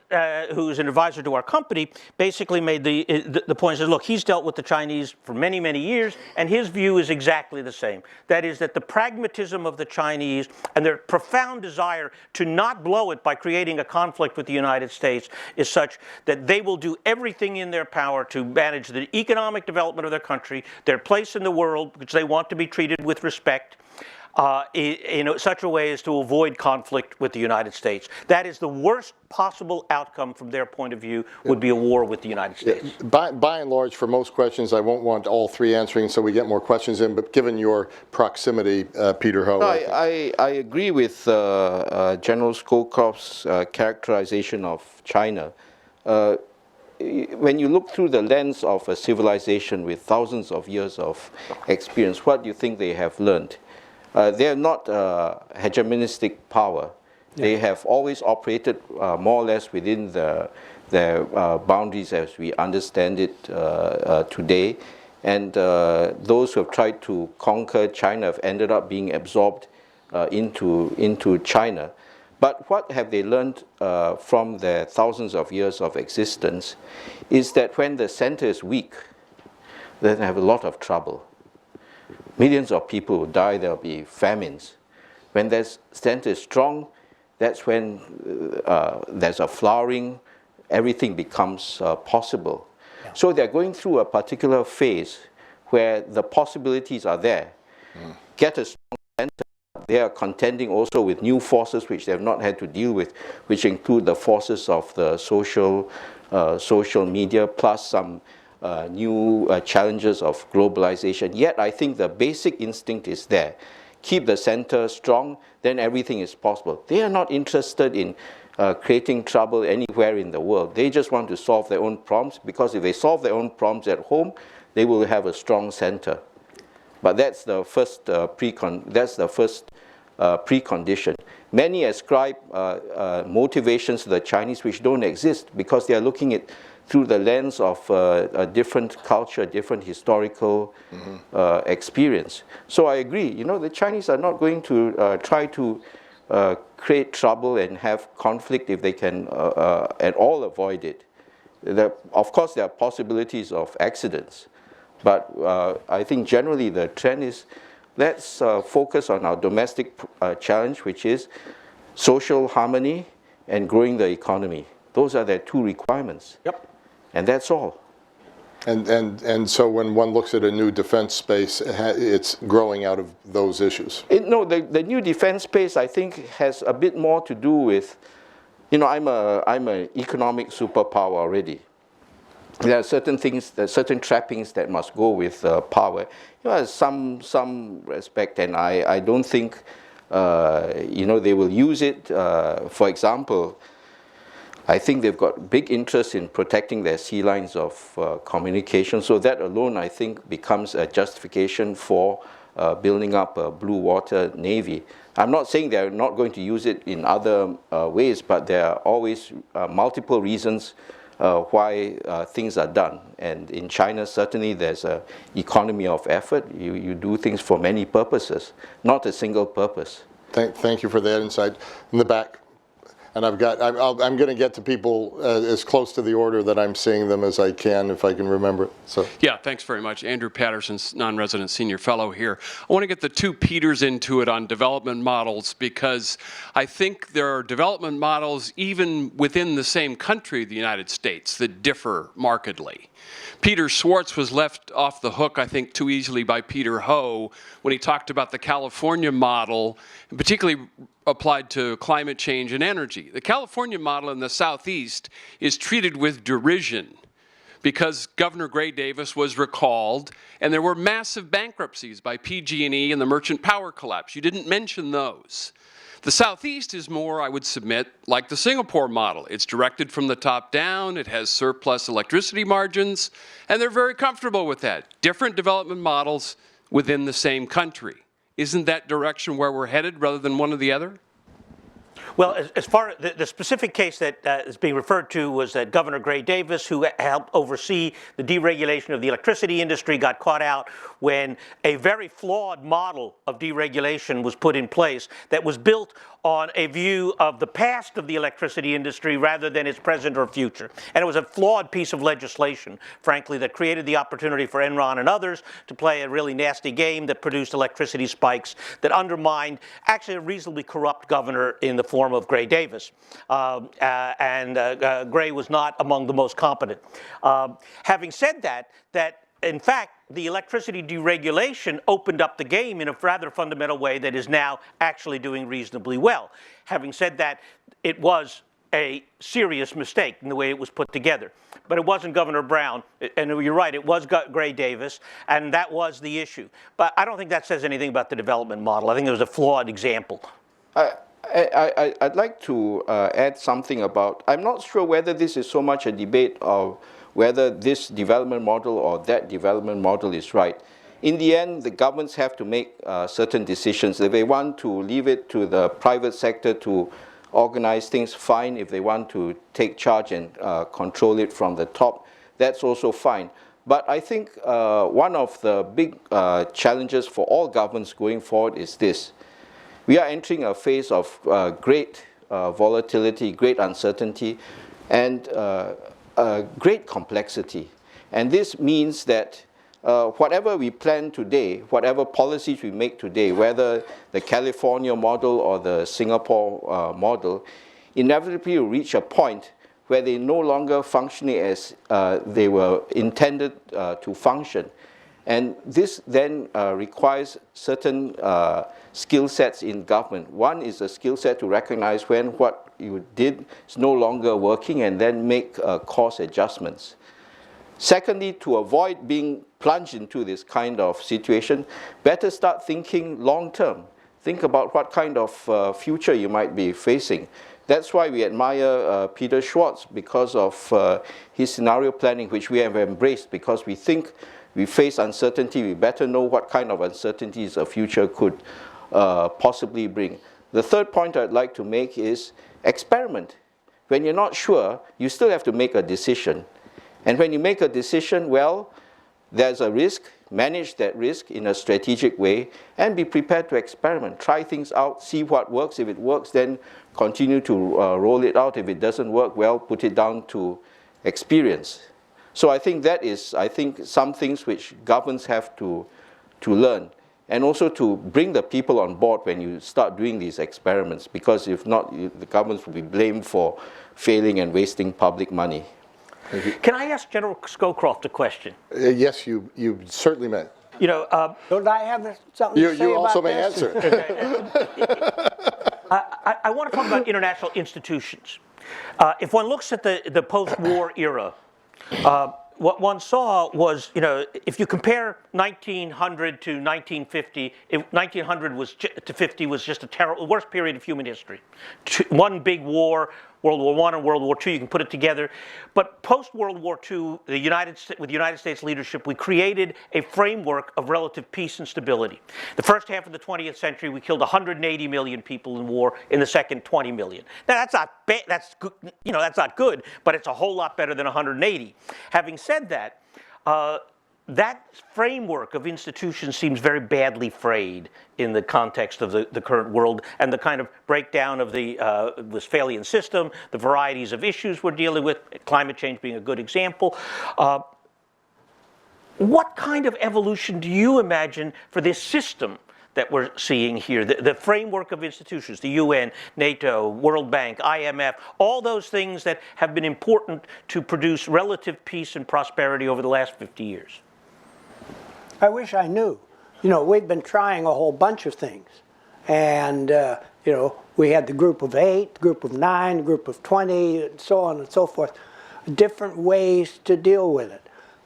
who's an advisor to our company, basically made the point, says, look, he's dealt with the Chinese for many, many years, and his view is exactly the same. That is that the pragmatism of the Chinese and their profound desire to not blow it by creating a conflict with the United States is such that they will do everything in their power to manage the economic development of their country, their place in the world, which they want to be treated with respect, in such a way as to avoid conflict with the United States. That is the worst possible outcome from their point of view, would be a war with the United States. By and large, for most questions, I won't want all three answering so we get more questions in, but given your proximity, Peter Ho. No, I agree with General Scowcroft's characterization of China. When you look through the lens of a civilization with thousands of years of experience, what do you think they have learned? They are not a hegemonistic power. They have always operated more or less within their boundaries as we understand it today. And those who have tried to conquer China have ended up being absorbed into China. But what have they learned from their thousands of years of existence is that when the center is weak, they have a lot of trouble. Millions of people will die, there will be famines. When the center is strong, that's when there's a flowering, everything becomes possible. So they're going through a particular phase where the possibilities are there. Get a strong center. They are contending also with new forces which they have not had to deal with, which include the forces of the social media, plus some new challenges of globalization. Yet I think the basic instinct is there. Keep the center strong, then everything is possible. They are not interested in creating trouble anywhere in the world. They just want to solve their own problems, because if they solve their own problems at home, they will have a strong center. But that's the first precondition. Many ascribe motivations to the Chinese which don't exist, because they are looking at through the lens of a different culture, different historical experience. So I agree. You know, the Chinese are not going to try to create trouble and have conflict if they can at all avoid it. Of course, there are possibilities of accidents, but I think generally the trend is, let's focus on our domestic challenge, which is social harmony and growing the economy. Those are their two requirements. Yep. And that's all. And so when one looks at a new defense space, it's growing out of those issues. No, the new defense space, I think, has a bit more to do with, you know, I'm an economic superpower already. There are certain things, there are certain trappings that must go with power. You know, some respect, and I don't think, you know, they will use it. For example, I think they've got big interest in protecting their sea lines of communication. So that alone, I think, becomes a justification for building up a blue water navy. I'm not saying they're not going to use it in other ways, but there are always multiple reasons why things are done. And in China, certainly there's an economy of effort. You do things for many purposes, not a single purpose. Thank you for that insight. In the back. And I'm going to get to people as close to the order that I'm seeing them as I can, if I can remember it. So. Yeah, thanks very much. Andrew Patterson, non-resident senior fellow here. I want to get the two Peters into it on development models, because I think there are development models even within the same country, the United States, that differ markedly. Peter Schwartz was left off the hook, I think, too easily by Peter Ho when he talked about the California model, and particularly applied to climate change and energy. The California model in the Southeast is treated with derision because Governor Gray Davis was recalled, and there were massive bankruptcies by PG&E and the merchant power collapse. You didn't mention those. The Southeast is more, I would submit, like the Singapore model. It's directed from the top down, it has surplus electricity margins, and they're very comfortable with that. Different development models within the same country. Isn't that direction where we're headed rather than one or the other? Well, as far as the specific case that is being referred to was that Governor Gray Davis, who helped oversee the deregulation of the electricity industry, got caught out when a very flawed model of deregulation was put in place that was built on a view of the past of the electricity industry rather than its present or future. And it was a flawed piece of legislation, frankly, that created the opportunity for Enron and others to play a really nasty game that produced electricity spikes that undermined actually a reasonably corrupt governor in the form of Gray Davis. Gray was not among the most competent. Having said that, in fact, the electricity deregulation opened up the game in a rather fundamental way that is now actually doing reasonably well. Having said that, it was a serious mistake in the way it was put together. But it wasn't Governor Brown, and you're right, it was Gray Davis, and that was the issue. But I don't think that says anything about the development model. I think it was a flawed example. I'd like to add something about, I'm not sure whether this is so much a debate of whether this development model or that development model is right. In the end, the governments have to make certain decisions. If they want to leave it to the private sector to organize things, fine. If they want to take charge and control it from the top, that's also fine. But I think one of the big challenges for all governments going forward is this. We are entering a phase of great volatility, great uncertainty, and great complexity. And this means that whatever we plan today, whatever policies we make today, whether the California model or the Singapore model, inevitably will reach a point where they no longer functioning as they were intended to function. And this then requires certain skill sets in government. One is a skill set to recognize when what you did is no longer working and then make course adjustments. Secondly, to avoid being plunged into this kind of situation, better start thinking long term. Think about what kind of future you might be facing. That's why we admire Peter Schwartz, because of his scenario planning, which we have embraced, because we think we face uncertainty, we better know what kind of uncertainties a future could possibly bring. The third point I'd like to make is experiment. When you're not sure, you still have to make a decision. And when you make a decision, well, there's a risk, manage that risk in a strategic way, and be prepared to experiment. Try things out, see what works. If it works, then continue to roll it out. If it doesn't work, well, put it down to experience. So I think that is, some things which governments have to learn. And also to bring the people on board when you start doing these experiments, because if not, the governments will be blamed for failing and wasting public money. Can I ask General Scowcroft a question? Yes, you certainly may. You know, Don't I have something to say You also about may this? answer. I want to talk about international institutions. If one looks at the post-war era, what one saw was, you know, if you compare 1900 to 1950, 1900 to 50 was just a terrible, worst period of human history. One big war, World War I and World War II, you can put it together. But post-World War II, with the United States leadership, we created a framework of relative peace and stability. The first half of the 20th century, we killed 180 million people in war. In the second, 20 million. Now, that's not bad, that's not good, but it's a whole lot better than 180. Having said that, that framework of institutions seems very badly frayed in the context of the current world and the kind of breakdown of the Westphalian system, the varieties of issues we're dealing with, climate change being a good example. What kind of evolution do you imagine for this system that we're seeing here, the framework of institutions, the UN, NATO, World Bank, IMF, all those things that have been important to produce relative peace and prosperity over the last 50 years? I wish I knew. You know, we've been trying a whole bunch of things. And, you know, we had the group of 8, group of 9, group of 20, and so on and so forth. Different ways to deal with it.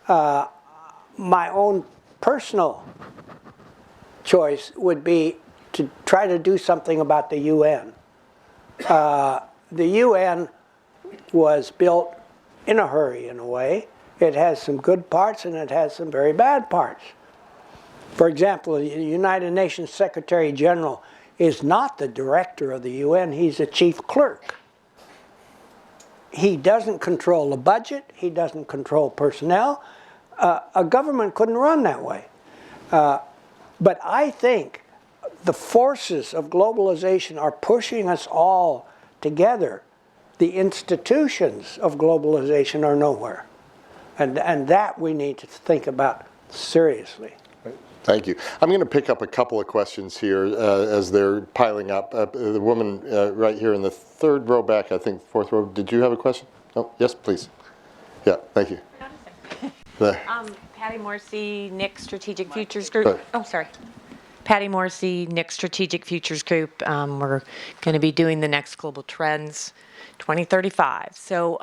My own personal choice would be to try to do something about the UN. The UN was built in a hurry, in a way. It has some good parts and it has some very bad parts. For example, the United Nations Secretary General is not the director of the UN, he's a chief clerk. He doesn't control the budget, he doesn't control personnel. A government couldn't run that way. But I think the forces of globalization are pushing us all together. The institutions of globalization are nowhere. And that we need to think about seriously. Thank you. I'm going to pick up a couple of questions here as they're piling up. The woman right here in the third row back, I think fourth row, did you have a question? Oh, yes, please. Yeah, thank you. Patty Morrissey, Nick Strategic Futures Group. Oh, sorry. Patty Morrissey, Nick Strategic Futures Group. We're going to be doing the next Global Trends 2035. So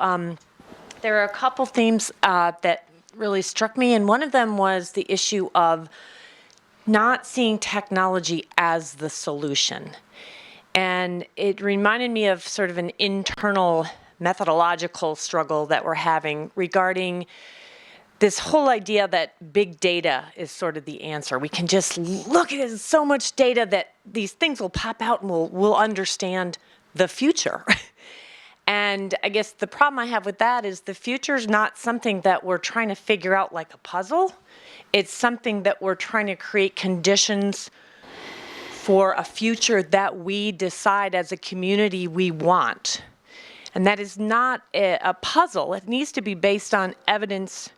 there are a couple themes that really struck me, and one of them was the issue of not seeing technology as the solution. And it reminded me of sort of an internal methodological struggle that we're having regarding this whole idea that big data is sort of the answer. We can just look at it as so much data that these things will pop out and we'll understand the future. And I guess the problem I have with that is the future is not something that we're trying to figure out like a puzzle. It's something that we're trying to create conditions for a future that we decide as a community we want. And that is not a puzzle. It needs to be based on evidence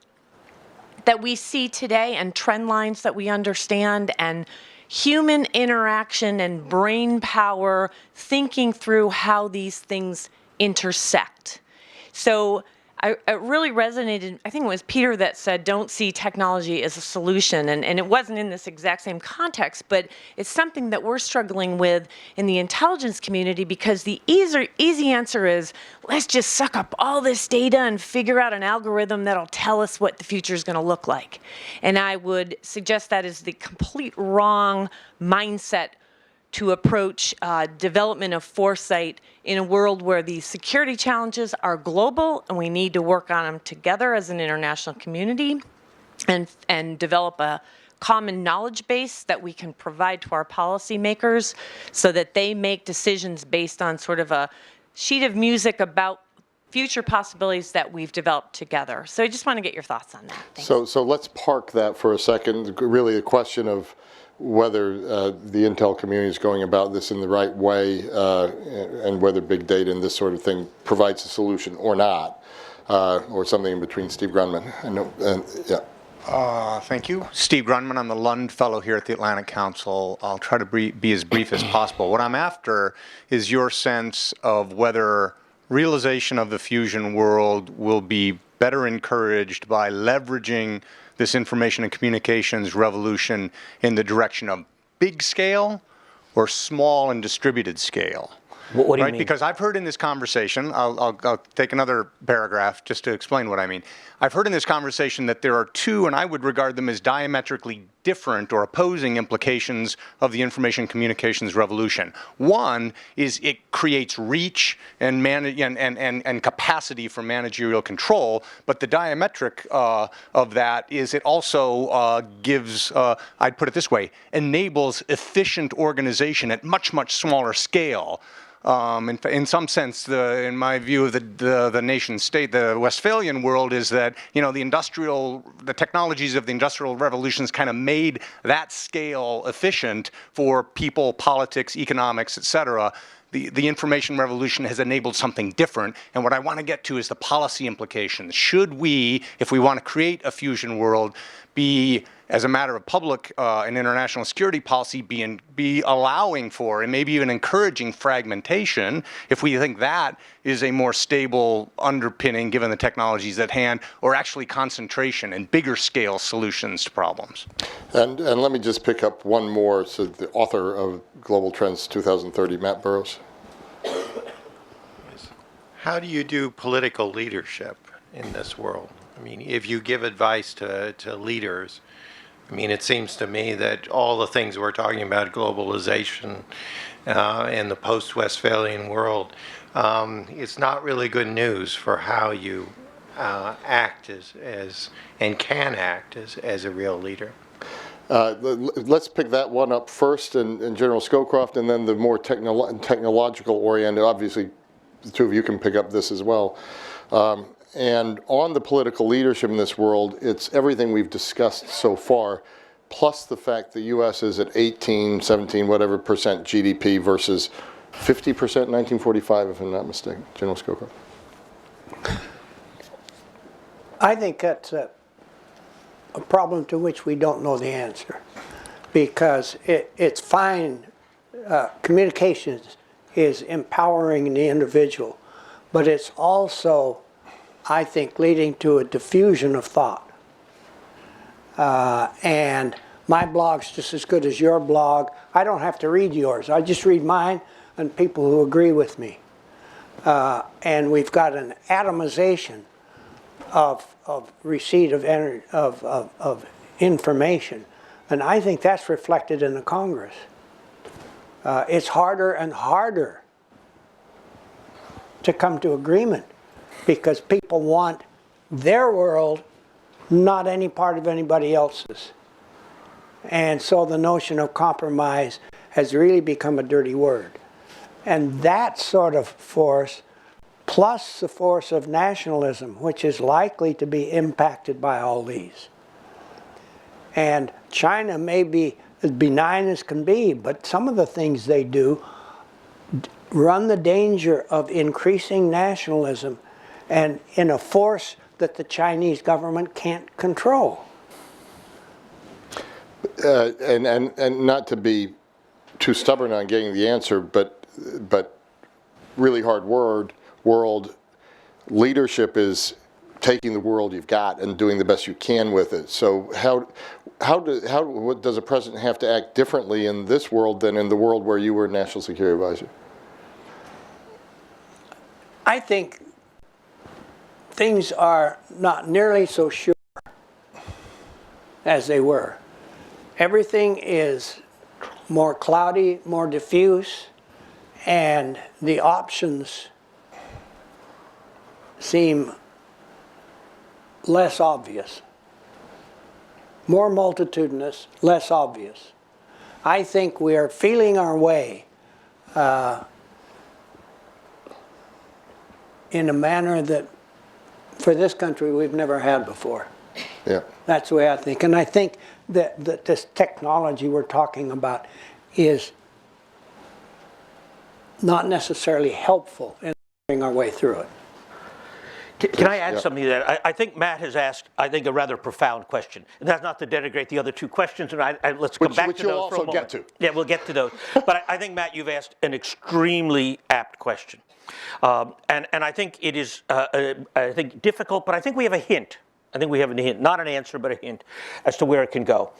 that we see today and trend lines that we understand and human interaction and brain power thinking through how these things intersect. So it really resonated. I think it was Peter that said, don't see technology as a solution. And it wasn't in this exact same context, but it's something that we're struggling with in the intelligence community, because the easy answer is, let's just suck up all this data and figure out an algorithm that'll tell us what the future is going to look like. And I would suggest that is the complete wrong mindset to approach development of foresight in a world where the security challenges are global, and we need to work on them together as an international community and develop a common knowledge base that we can provide to our policymakers so that they make decisions based on sort of a sheet of music about future possibilities that we've developed together. So I just want to get your thoughts on that. Thanks. So let's park that for a second. Really a question of whether the intel community is going about this in the right way, and whether big data and this sort of thing provides a solution or not, or something in between. Steve Grunman. I know, yeah. Thank you. Steve Grunman. I'm the Lund Fellow here at the Atlantic Council. I'll try to be as brief as possible. What I'm after is your sense of whether realization of the fusion world will be better encouraged by leveraging this information and communications revolution in the direction of big scale or small and distributed scale. What do you mean? Because I've heard in this conversation, I'll take another paragraph just to explain what I mean. I've heard in this conversation that there are two, and I would regard them as diametrically different or opposing implications of the information communications revolution. One is it creates reach and capacity for managerial control, but the diametric of that is it also gives, I'd put it this way, enables efficient organization at much, much smaller scale. In some sense, in my view of the nation state, the Westphalian world is that, the technologies of the Industrial Revolutions kind of made that scale efficient for people, politics, economics, et cetera. The information revolution has enabled something different, and what I want to get to is the policy implications. Should we, if we want to create a fusion world, be, as a matter of public and international security policy, be allowing for and maybe even encouraging fragmentation, if we think that is a more stable underpinning given the technologies at hand, or actually concentration and bigger scale solutions to problems? And let me just pick up one more. So the author of Global Trends 2030, Matt Burrows. How do you do political leadership in this world? I mean, if you give advice to leaders, I mean, it seems to me that all the things we're talking about, globalization and the post-Westphalian world, it's not really good news for how you act as and can act as a real leader. Let's pick that one up first, and General Scowcroft, and then the more technological oriented. Obviously, the two of you can pick up this as well. And on the political leadership in this world, it's everything we've discussed so far, plus the fact the U.S. is at 18, 17, whatever percent GDP versus 50% in 1945, if I'm not mistaken. General Scowcroft. I think that's a problem to which we don't know the answer, because it's fine. Communications is empowering the individual, but it's also, I think, leading to a diffusion of thought. And my blog's just as good as your blog. I don't have to read yours. I just read mine and people who agree with me. And we've got an atomization of receipt of information. And I think that's reflected in the Congress. It's harder and harder to come to agreement, because people want their world, not any part of anybody else's. And so the notion of compromise has really become a dirty word. And that sort of force, plus the force of nationalism, which is likely to be impacted by all these. And China may be as benign as can be, but some of the things they do run the danger of increasing nationalism and in a force that the Chinese government can't control. And not to be too stubborn on getting the answer, but really hard world, leadership is taking the world you've got and doing the best you can with it. So what does a president have to act differently in this world than in the world where you were National Security Advisor? I think things are not nearly so sure as they were. Everything is more cloudy, more diffuse, and the options seem less obvious. More multitudinous, less obvious. I think we are feeling our way in a manner that for this country we've never had before. Yeah. That's the way I think. And I think that this technology we're talking about is not necessarily helpful in getting our way through it. Can I add something to that? I think Matt has asked, I think, a rather profound question. And that's not to denigrate the other two questions, and let's come back to those for a moment. Which you'll also get to. Yeah, we'll get to those. But I think, Matt, you've asked an extremely apt question. And I think it is, I think, difficult, but I think we have a hint. I think we have a hint, not an answer, but a hint as to where it can go.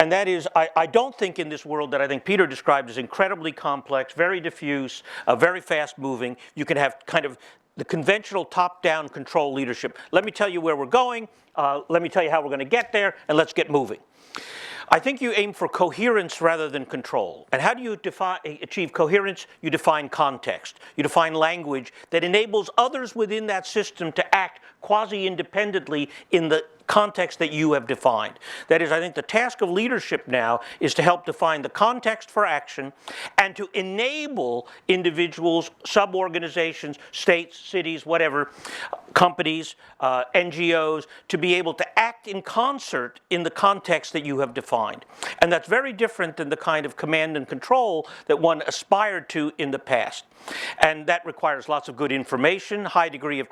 And that is, I don't think in this world that I think Peter described as incredibly complex, very diffuse, very fast-moving, you can have kind of the conventional top-down control leadership. Let me tell you where we're going, let me tell you how we're going to get there, and let's get moving. I think you aim for coherence rather than control. And how do you achieve coherence? You define context. You define language that enables others within that system to act quasi-independently in the context that you have defined. That is, I think the task of leadership now is to help define the context for action and to enable individuals, sub-organizations, states, cities, whatever, companies, NGOs, to be able to act in concert in the context that you have defined. And that's very different than the kind of command and control that one aspired to in the past. And that requires lots of good information, high degree of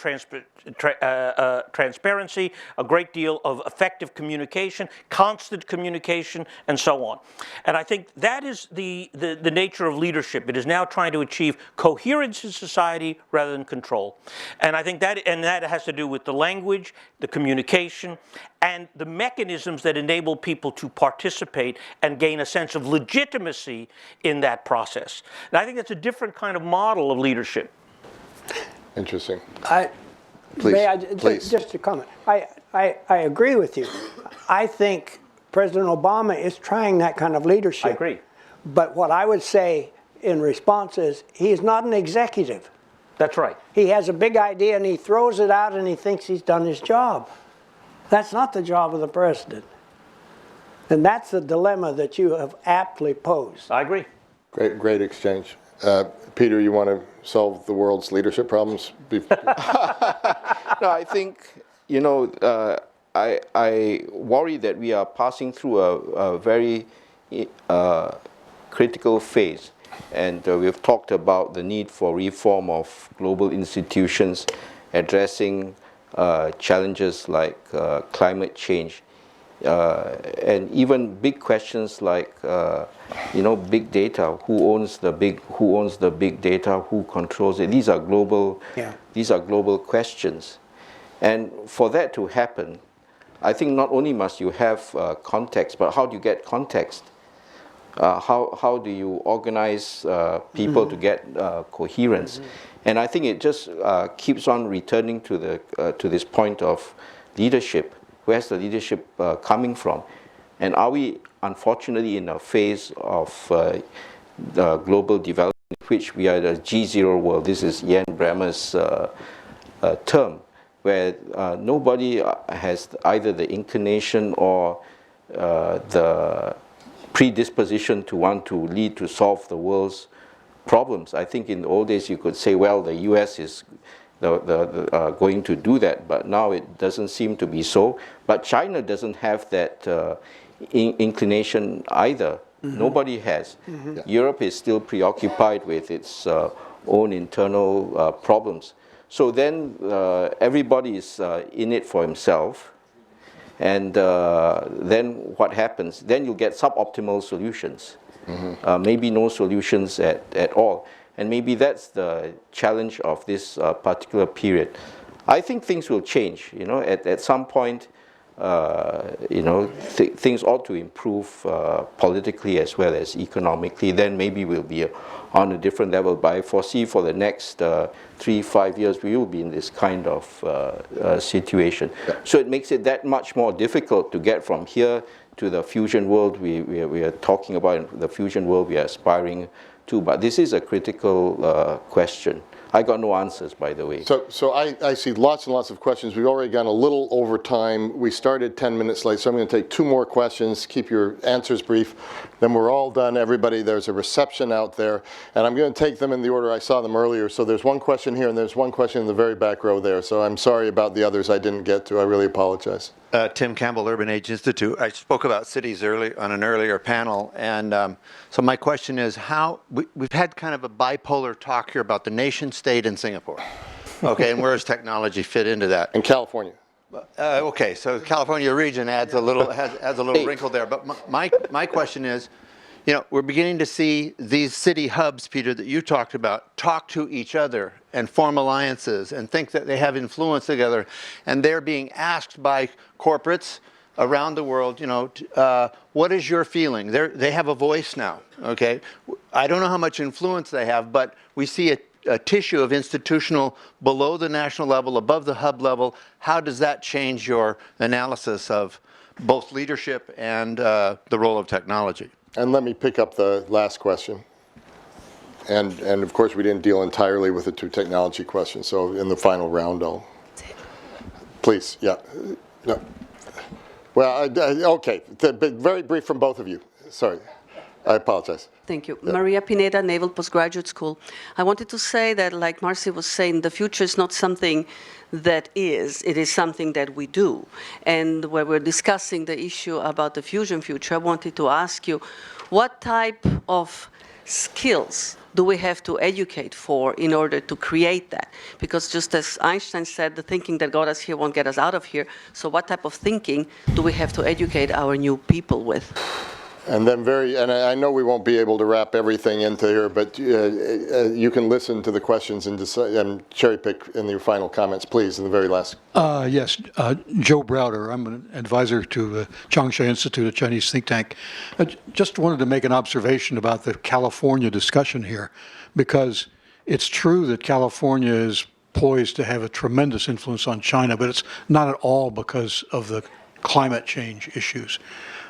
transparency, a great deal of effective communication, constant communication, and so on. And I think that is the nature of leadership. It is now trying to achieve coherence in society rather than control. And I think that has to do with the language, the communication, and the mechanisms that enable people to participate and gain a sense of legitimacy in that process. And I think that's a different kind of model of leadership. Interesting. Please. Just a comment. I agree with you. I think President Obama is trying that kind of leadership. I agree. But what I would say in response is he's not an executive. That's right. He has a big idea and he throws it out and he thinks he's done his job. That's not the job of the president. And that's the dilemma that you have aptly posed. I agree. Great exchange. Peter, you want to solve the world's leadership problems? No, I think, you know, I worry that we are passing through a very critical phase. And we've talked about the need for reform of global institutions, addressing challenges like climate change, and even big questions like, you know, big data. Who owns the big data? Who controls it? These are global. Yeah. These are global questions, and for that to happen, I think not only must you have context, but how do you get context? How do you organize people to get coherence? And I think it just keeps on returning to this point of leadership. Where's the leadership coming from? And are we, unfortunately, in a phase of global development in which we are the G0 world? This is Jan Bremer's term, where nobody has either the inclination or the predisposition to want to lead to solve the world's problems. I think in the old days you could say, well, the US is going to do that, but now it doesn't seem to be so. But China doesn't have that inclination either. Nobody has. Europe is still preoccupied with its own internal problems. So then everybody is in it for himself. And then what happens? Then you'll get suboptimal solutions. Maybe no solutions at all. And maybe that's the challenge of this particular period. I think things will change. At some point, things ought to improve politically as well as economically. Then maybe we'll be on a different level. But I foresee for the next 3-5 years, we will be in this kind of situation. Yeah. So it makes it that much more difficult to get from here to the fusion world we are talking about, the fusion world we are aspiring to. But this is a critical question. I got no answers, by the way. So I see lots and lots of questions. We've already gone a little over time. We started 10 minutes late, so I'm going to take 2 more questions. Keep your answers brief. Then we're all done. Everybody, there's a reception out there. And I'm going to take them in the order I saw them earlier. So there's one question here, and there's one question in the very back row there. So I'm sorry about the others I didn't get to. I really apologize. Tim Campbell, Urban Age Institute. I spoke about cities on an earlier panel, and so my question is we've had kind of a bipolar talk here about the nation state in Singapore. Okay, and where does technology fit into that? In California. Okay, so the California region adds a little wrinkle there. But my question is, we're beginning to see these city hubs, Peter, that you talked about, talk to each other and form alliances and think that they have influence together. And they're being asked by corporates around the world, what is your feeling? They have a voice now, okay? I don't know how much influence they have, but we see a tissue of institutional below the national level, above the hub level. How does that change your analysis of both leadership and the role of technology? And let me pick up the last question. And of course, we didn't deal entirely with the 2 technology questions. So in the final round, please, yeah. No. Well, okay, but very brief from both of you. Sorry, I apologize. Thank you. Yeah. Maria Pineda, Naval Postgraduate School. I wanted to say that, like Marcy was saying, the future is not something that is, it is something that we do. And when we're discussing the issue about the fusion future, I wanted to ask you, what type of skills do we have to educate for in order to create that? Because just as Einstein said, the thinking that got us here won't get us out of here. So what type of thinking do we have to educate our new people with? And then and I know we won't be able to wrap everything into here, but you can listen to the questions and decide, and cherry pick in your final comments, please, in the very last. Yes, Joe Browder. I'm an advisor to Changsha Institute, a Chinese think tank. I just wanted to make an observation about the California discussion here, because it's true that California is poised to have a tremendous influence on China, but it's not at all because of the climate change issues.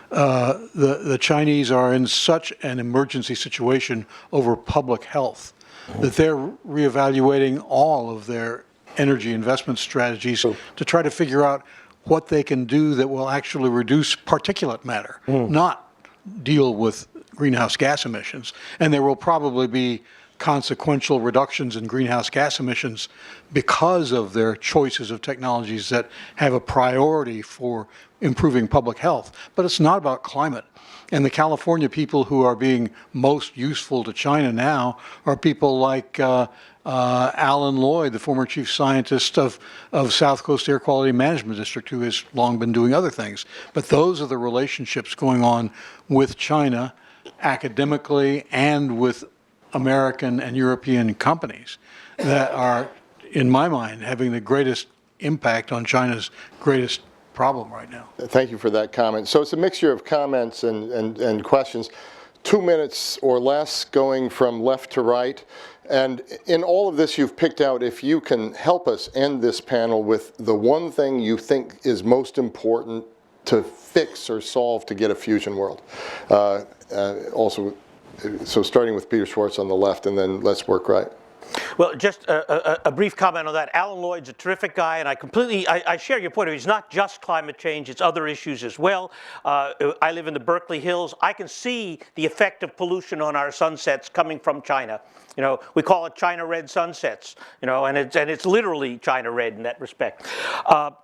The Chinese are in such an emergency situation over public health that they're reevaluating all of their energy investment strategies to try to figure out what they can do that will actually reduce particulate matter, not deal with greenhouse gas emissions. And there will probably be consequential reductions in greenhouse gas emissions because of their choices of technologies that have a priority for improving public health. But it's not about climate. And the California people who are being most useful to China now are people like Alan Lloyd, the former chief scientist of South Coast Air Quality Management District, who has long been doing other things. But those are the relationships going on with China academically and with American and European companies that are, in my mind, having the greatest impact on China's greatest problem right now. Thank you for that comment. So it's a mixture of comments and questions. 2 minutes or less going from left to right. And in all of this you've picked out, if you can help us end this panel with the one thing you think is most important to fix or solve to get a fusion world. So starting with Peter Schwartz on the left, and then let's work right. Well, just a brief comment on that. Alan Lloyd's a terrific guy, and I share your point of view. It's not just climate change, it's other issues as well. I live in the Berkeley Hills. I can see the effect of pollution on our sunsets coming from China. You know, we call it China red sunsets, you know, and it's literally China red in that respect.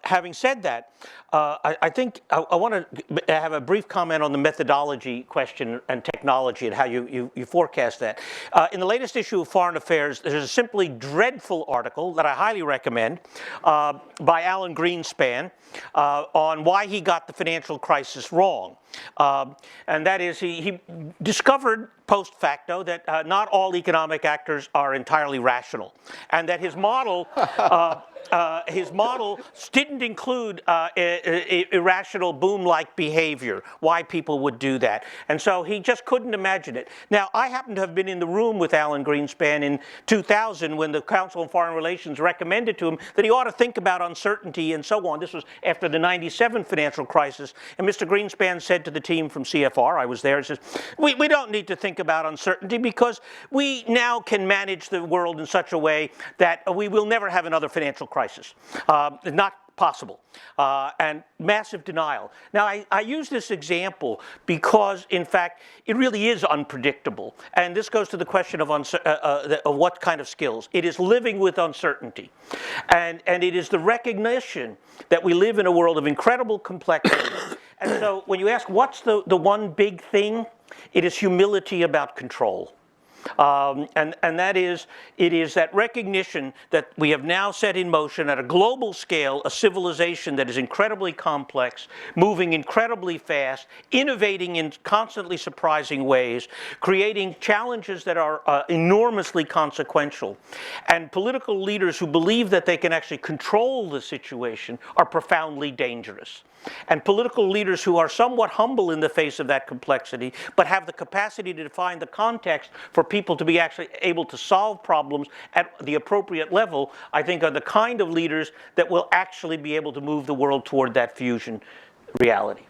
Having said that, I think I want to have a brief comment on the methodology question and technology and how you forecast that. In the latest issue of Foreign Affairs, there's a simply dreadful article that I highly recommend by Alan Greenspan on why he got the financial crisis wrong. And that is, he discovered post facto that not all economic actors are entirely rational, and that his model didn't include irrational boom-like behavior, why people would do that. And so he just couldn't imagine it. Now, I happen to have been in the room with Alan Greenspan in 2000 when the Council on Foreign Relations recommended to him that he ought to think about uncertainty and so on. This was after the '97 financial crisis. And Mr. Greenspan said to the team from CFR, I was there, he says, we don't need to think about uncertainty because we now can manage the world in such a way that we will never have another financial crisis. Not possible, and massive denial. Now, I use this example because, in fact, it really is unpredictable. And this goes to the question of what kind of skills. It is living with uncertainty. And it is the recognition that we live in a world of incredible complexity. And so when you ask what's the one big thing, it is humility about control. And that is, it is that recognition that we have now set in motion at a global scale a civilization that is incredibly complex, moving incredibly fast, innovating in constantly surprising ways, creating challenges that are enormously consequential. And political leaders who believe that they can actually control the situation are profoundly dangerous. And political leaders who are somewhat humble in the face of that complexity, but have the capacity to define the context for people to be actually able to solve problems at the appropriate level, I think are the kind of leaders that will actually be able to move the world toward that fusion reality.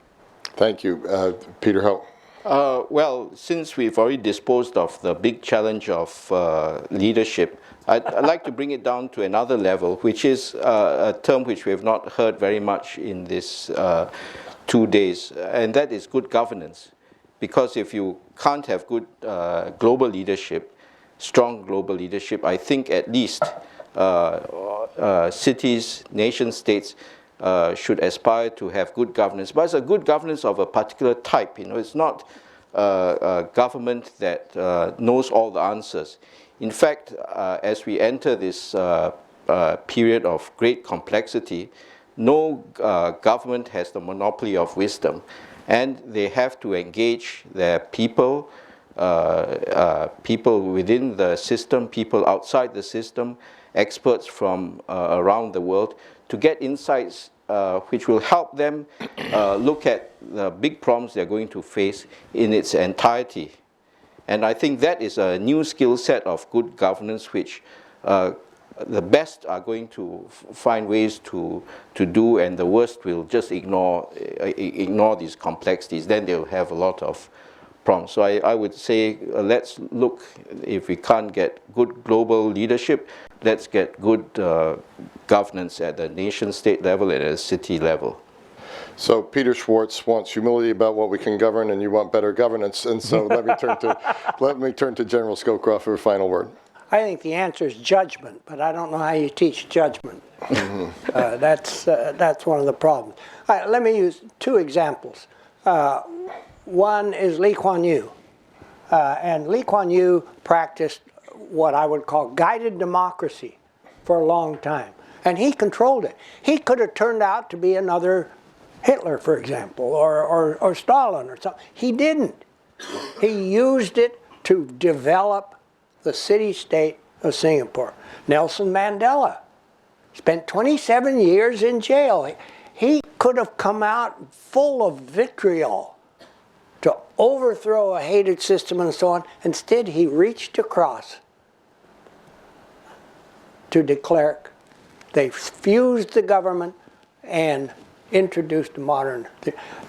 Thank you. Peter Ho. Well, since we've already disposed of the big challenge of leadership, I'd like to bring it down to another level, which is a term which we have not heard very much in this 2 days, and that is good governance. Because if you can't have good global leadership, strong global leadership, I think at least cities, nation states should aspire to have good governance. But it's a good governance of a particular type. You know, it's not a government that knows all the answers. In fact, as we enter this period of great complexity, no government has the monopoly of wisdom, and they have to engage their people, people within the system, people outside the system, experts from around the world, to get insights which will help them look at the big problems they're going to face in its entirety. And I think that is a new skill set of good governance, which the best are going to find ways to do, and the worst will just ignore these complexities. Then they'll have a lot of problems. So I would say let's look, if we can't get good global leadership, let's get good governance at the nation-state level and at a city level. So Peter Schwartz wants humility about what we can govern, and you want better governance. And so let me turn to General Scowcroft for a final word. I think the answer is judgment, but I don't know how you teach judgment. That's one of the problems. All right, let me use two examples. One is Lee Kuan Yew. And Lee Kuan Yew practiced what I would call guided democracy for a long time. And he controlled it. He could have turned out to be another Hitler, for example, or Stalin or something. He didn't. He used it to develop the city-state of Singapore. Nelson Mandela spent 27 years in jail. He could have come out full of vitriol to overthrow a hated system and so on. Instead, he reached across to de Klerk. They fused the government and introduced modern.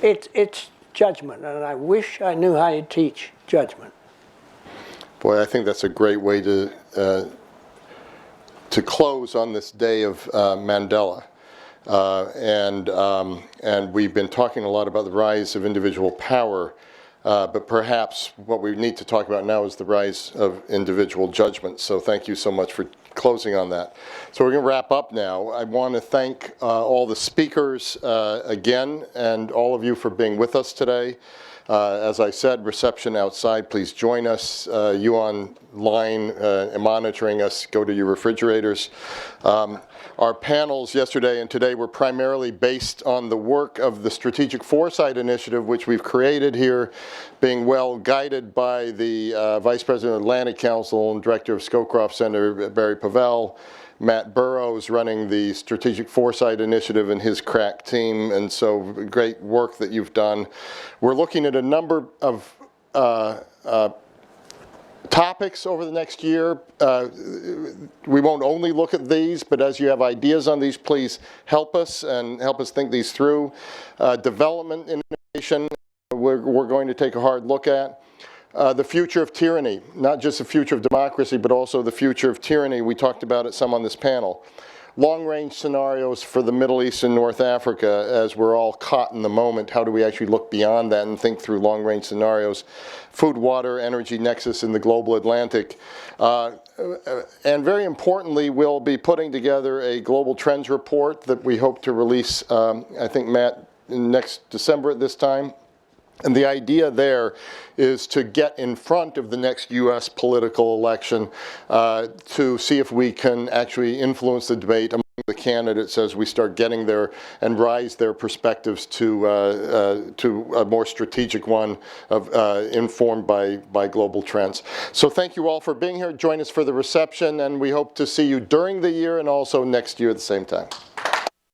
It's judgment, and I wish I knew how to teach judgment. Boy, I think that's a great way to close on this day of Mandela. And we've been talking a lot about the rise of individual power, but perhaps what we need to talk about now is the rise of individual judgment. So thank you so much for closing on that. So we're going to wrap up now. I want to thank all the speakers again, and all of you for being with us today. As I said, reception outside, please join us. You online monitoring us, go to your refrigerators. Our panels yesterday and today were primarily based on the work of the Strategic Foresight Initiative, which we've created here, being well guided by the Vice President of the Atlantic Council and Director of Scowcroft Center, Barry Pavel. Matt Burrows running the Strategic Foresight Initiative and his crack team, and so great work that you've done. We're looking at a number of topics over the next year. We won't only look at these, but as you have ideas on these, please help us and help us think these through. Development innovation, we're going to take a hard look at. The future of tyranny, not just the future of democracy, but also the future of tyranny. We talked about it some on this panel. Long-range scenarios for the Middle East and North Africa, as we're all caught in the moment. How do we actually look beyond that and think through long-range scenarios? Food, water, energy nexus in the global Atlantic. And very importantly, we'll be putting together a global trends report that we hope to release, I think, Matt, next December at this time. And the idea there is to get in front of the next U.S. political election to see if we can actually influence the debate among the candidates as we start getting there and rise their perspectives to a more strategic one of, informed by global trends. So thank you all for being here. Join us for the reception, and we hope to see you during the year and also next year at the same time.